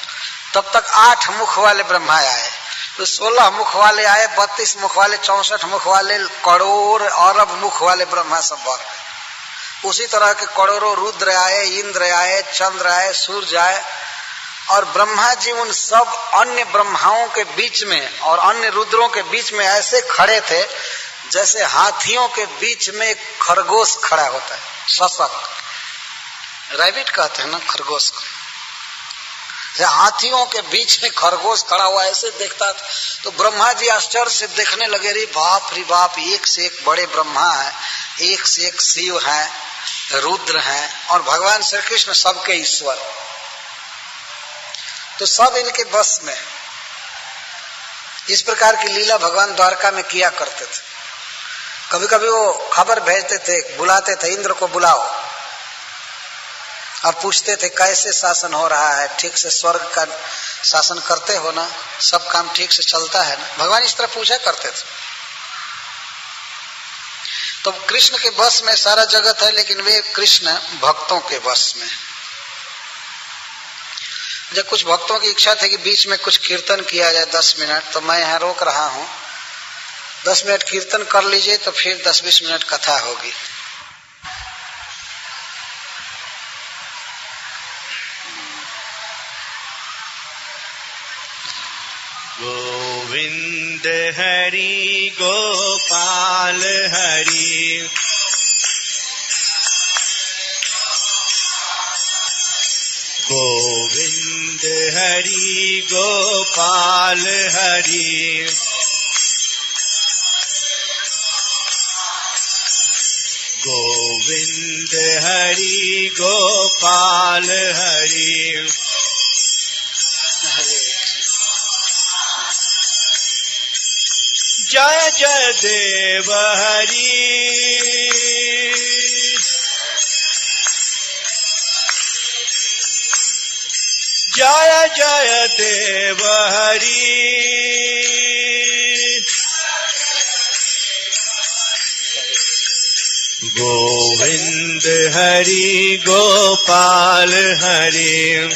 S2: तब तक 8 मुख वाले ब्रह्मा आए, तो 16 मुख वाले आए, 32 मुख वाले, 64 मुख वाले, करोड़ अरब मुख वाले ब्रह्मा सब बढ़ गए। उसी तरह के करोड़ों रुद्र आए, इंद्र आए, चंद्र आए, सूर्य आए। और ब्रह्मा जी उन सब अन्य ब्रह्माओं के बीच में और अन्य रुद्रों के बीच में ऐसे खड़े थे जैसे हाथियों के बीच में खरगोश खड़ा होता है, सशक, रैबिट कहते हैं ना खरगोश को। हाथियों के बीच में खरगोश खड़ा हुआ ऐसे देखता था। तो ब्रह्मा जी आश्चर्य से देखने लगे, रे बाप, एक से एक बड़े ब्रह्मा है, एक से एक शिव हैं, रुद्र हैं, और भगवान श्री कृष्ण सबके ईश्वर। तो सब इनके बस में। इस प्रकार की लीला भगवान द्वारका में किया करते थे। कभी कभी वो खबर भेजते थे, बुलाते थे, इंद्र को बुलाओ, और पूछते थे कैसे शासन हो रहा है, ठीक से स्वर्ग का शासन करते हो ना, सब काम ठीक से चलता है ना। भगवान इस तरह पूछा करते थे। तो कृष्ण के बस में सारा जगत है, लेकिन वे कृष्ण भक्तों के बस में। जब कुछ भक्तों की इच्छा थी कि बीच में कुछ कीर्तन किया जाए 10 मिनट, तो मैं यहाँ रोक रहा हूँ। 10 मिनट कीर्तन कर लीजिए, तो फिर 10-20 मिनट कथा होगी।
S1: गोविंद हरि गोपाल हरि, गोविंद हरि गोपाल हरि, गोविंद हरि गोपाल हरि। जय जय देव हरि, जय जय देव हरि, गोविंद हरि गोपाल हरि,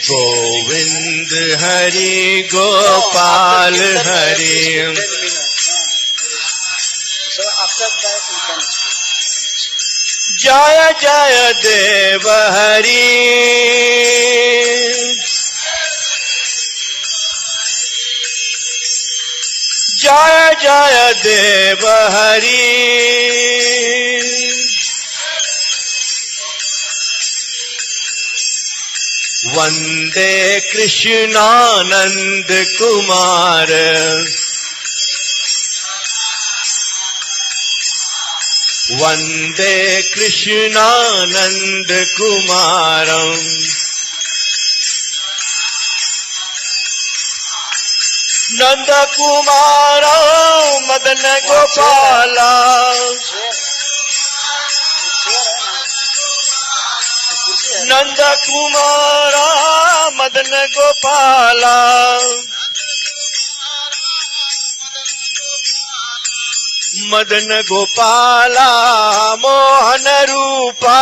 S1: गोविंद हरि गोपाल हरि। जय जय देव हरि, जय जय देव हरि, वंदे कृष्णानंद कुमार, वंदे कृष्णानंद कुमारम, नंद कुमार मदन गोपाला, नंद कुमार मदन गोपाला, मदन गोपाला मोहन रूपा,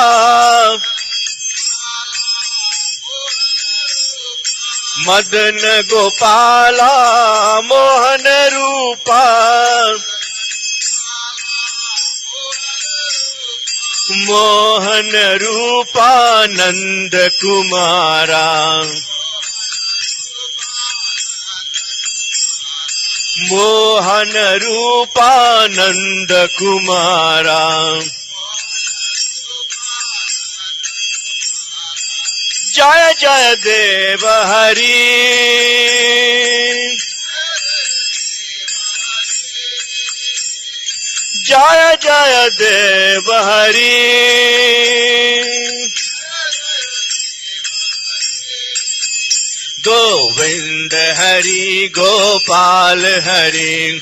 S1: मदन गोपाला मोहन रूपा, मोहन रूपा नंद कुमारा, मोहन रूपा नंद कुमारा। जय जय देव हरि, जय जय देव हरि, गोविंद हरि गोपाल हरि,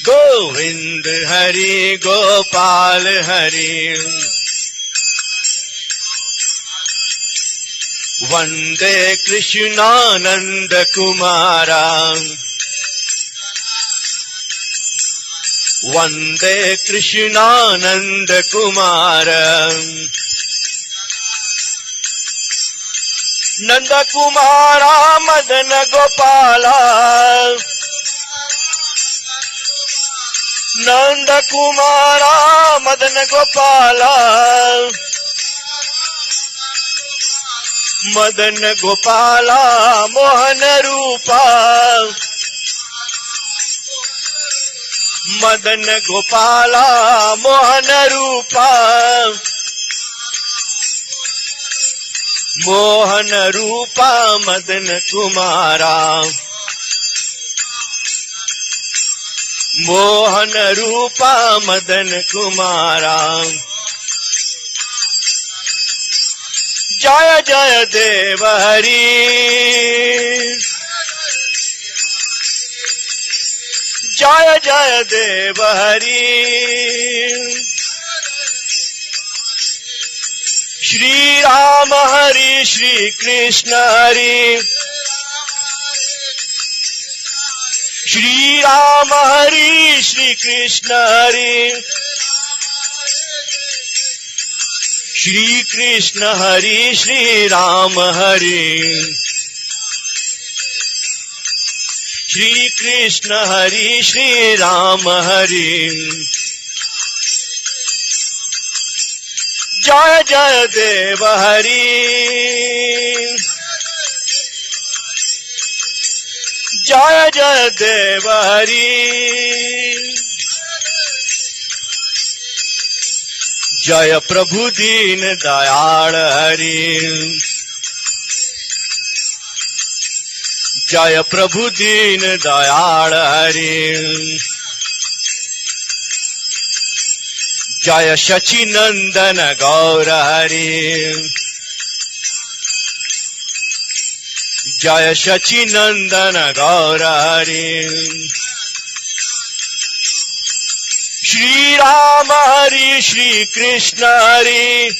S1: गोविंद हरि गोपाल हरि, वंदे कृष्णानंद कुमारा, वंदे कृष्णानंद कुमार, नंद कुमारा मदन गोपाला, नंद कुमारा मदन गोपाला, मदन गोपाला मोहन रूपा, मदन गोपाला मोहन रूपा, मोहन रूपा मदन कुमारा, मोहन रूपा मदन कुमारा। जय जय देव हरि, जय जय देव हरि। श्री राम हरि श्री कृष्ण हरि। श्री राम हरि श्री कृष्ण हरि। श्री कृष्ण हरि श्री राम हरि। श्री कृष्ण हरि श्री राम हरि। जय जय देव हरि। जय जय देव हरि। जय प्रभु दीन दयाल हरि। जय प्रभु दीन दयाल हरि। जय शचि नंदन गौर हरि। जय शचि नंदन गौर हरि। श्री राम हरि श्री कृष्ण हरि।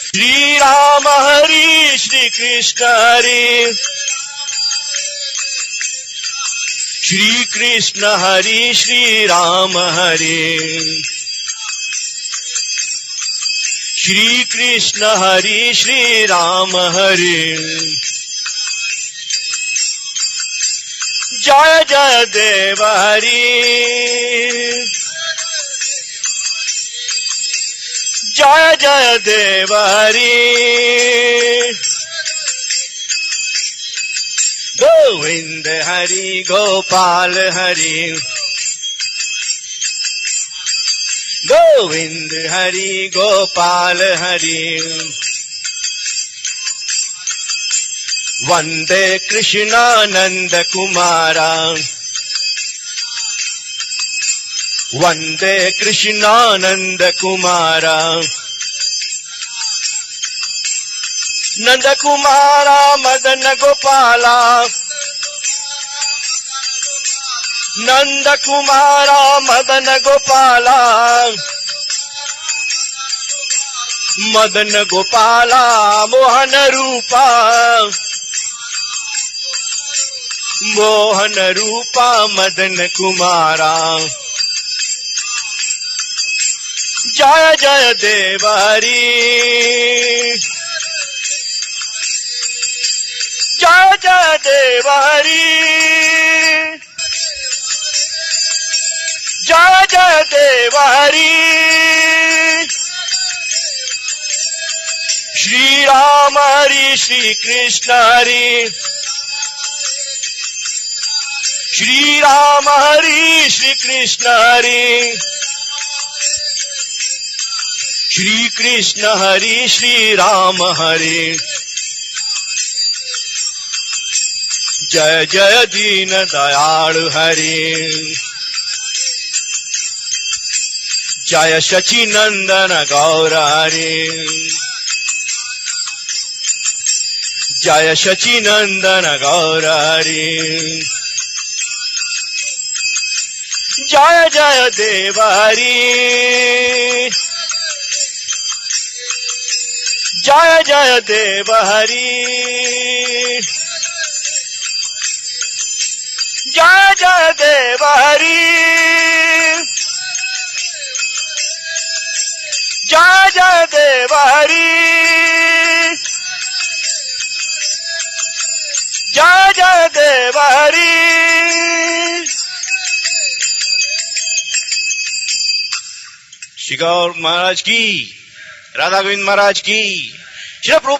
S1: श्री राम हरि श्री कृष्ण हरि। श्री कृष्ण हरि श्री राम हरि। श्री कृष्ण हरि श्री राम हरि। जय जय देव हरि। जय जय देव हरि। गोविंद हरि गोपाल हरि। गोविंद हरि गोपाल हरि। वंदे कृष्णानंद कुमारा। वंदे कृष्णानंद कुमारा। नंद कुमारा मदन गोपाला। नंद कुमारा मदन गोपाला। मदन गोपाला मोहन रूपा। मोहन रूपा मदन कुमारा। जय जय देव हरि। जय जय देव हरि। जय जय देव हरि। श्री राम हरि श्री कृष्ण हरि। श्री राम हरि श्री कृष्ण हरि। श्री कृष्ण हरि श्री राम हरि। जय जय दीन दयाल हरि। जय शचि नंदन गौर हरि। जय शचि नंदन गौर हरि। जय जय देव हरि। जय जय देव हरि। जय जय देव हरि। जय जय देव हरि। जय जय देव हरि। श्री गौर महाराज की, राधा गोविंद महाराज की, श्री प्रभु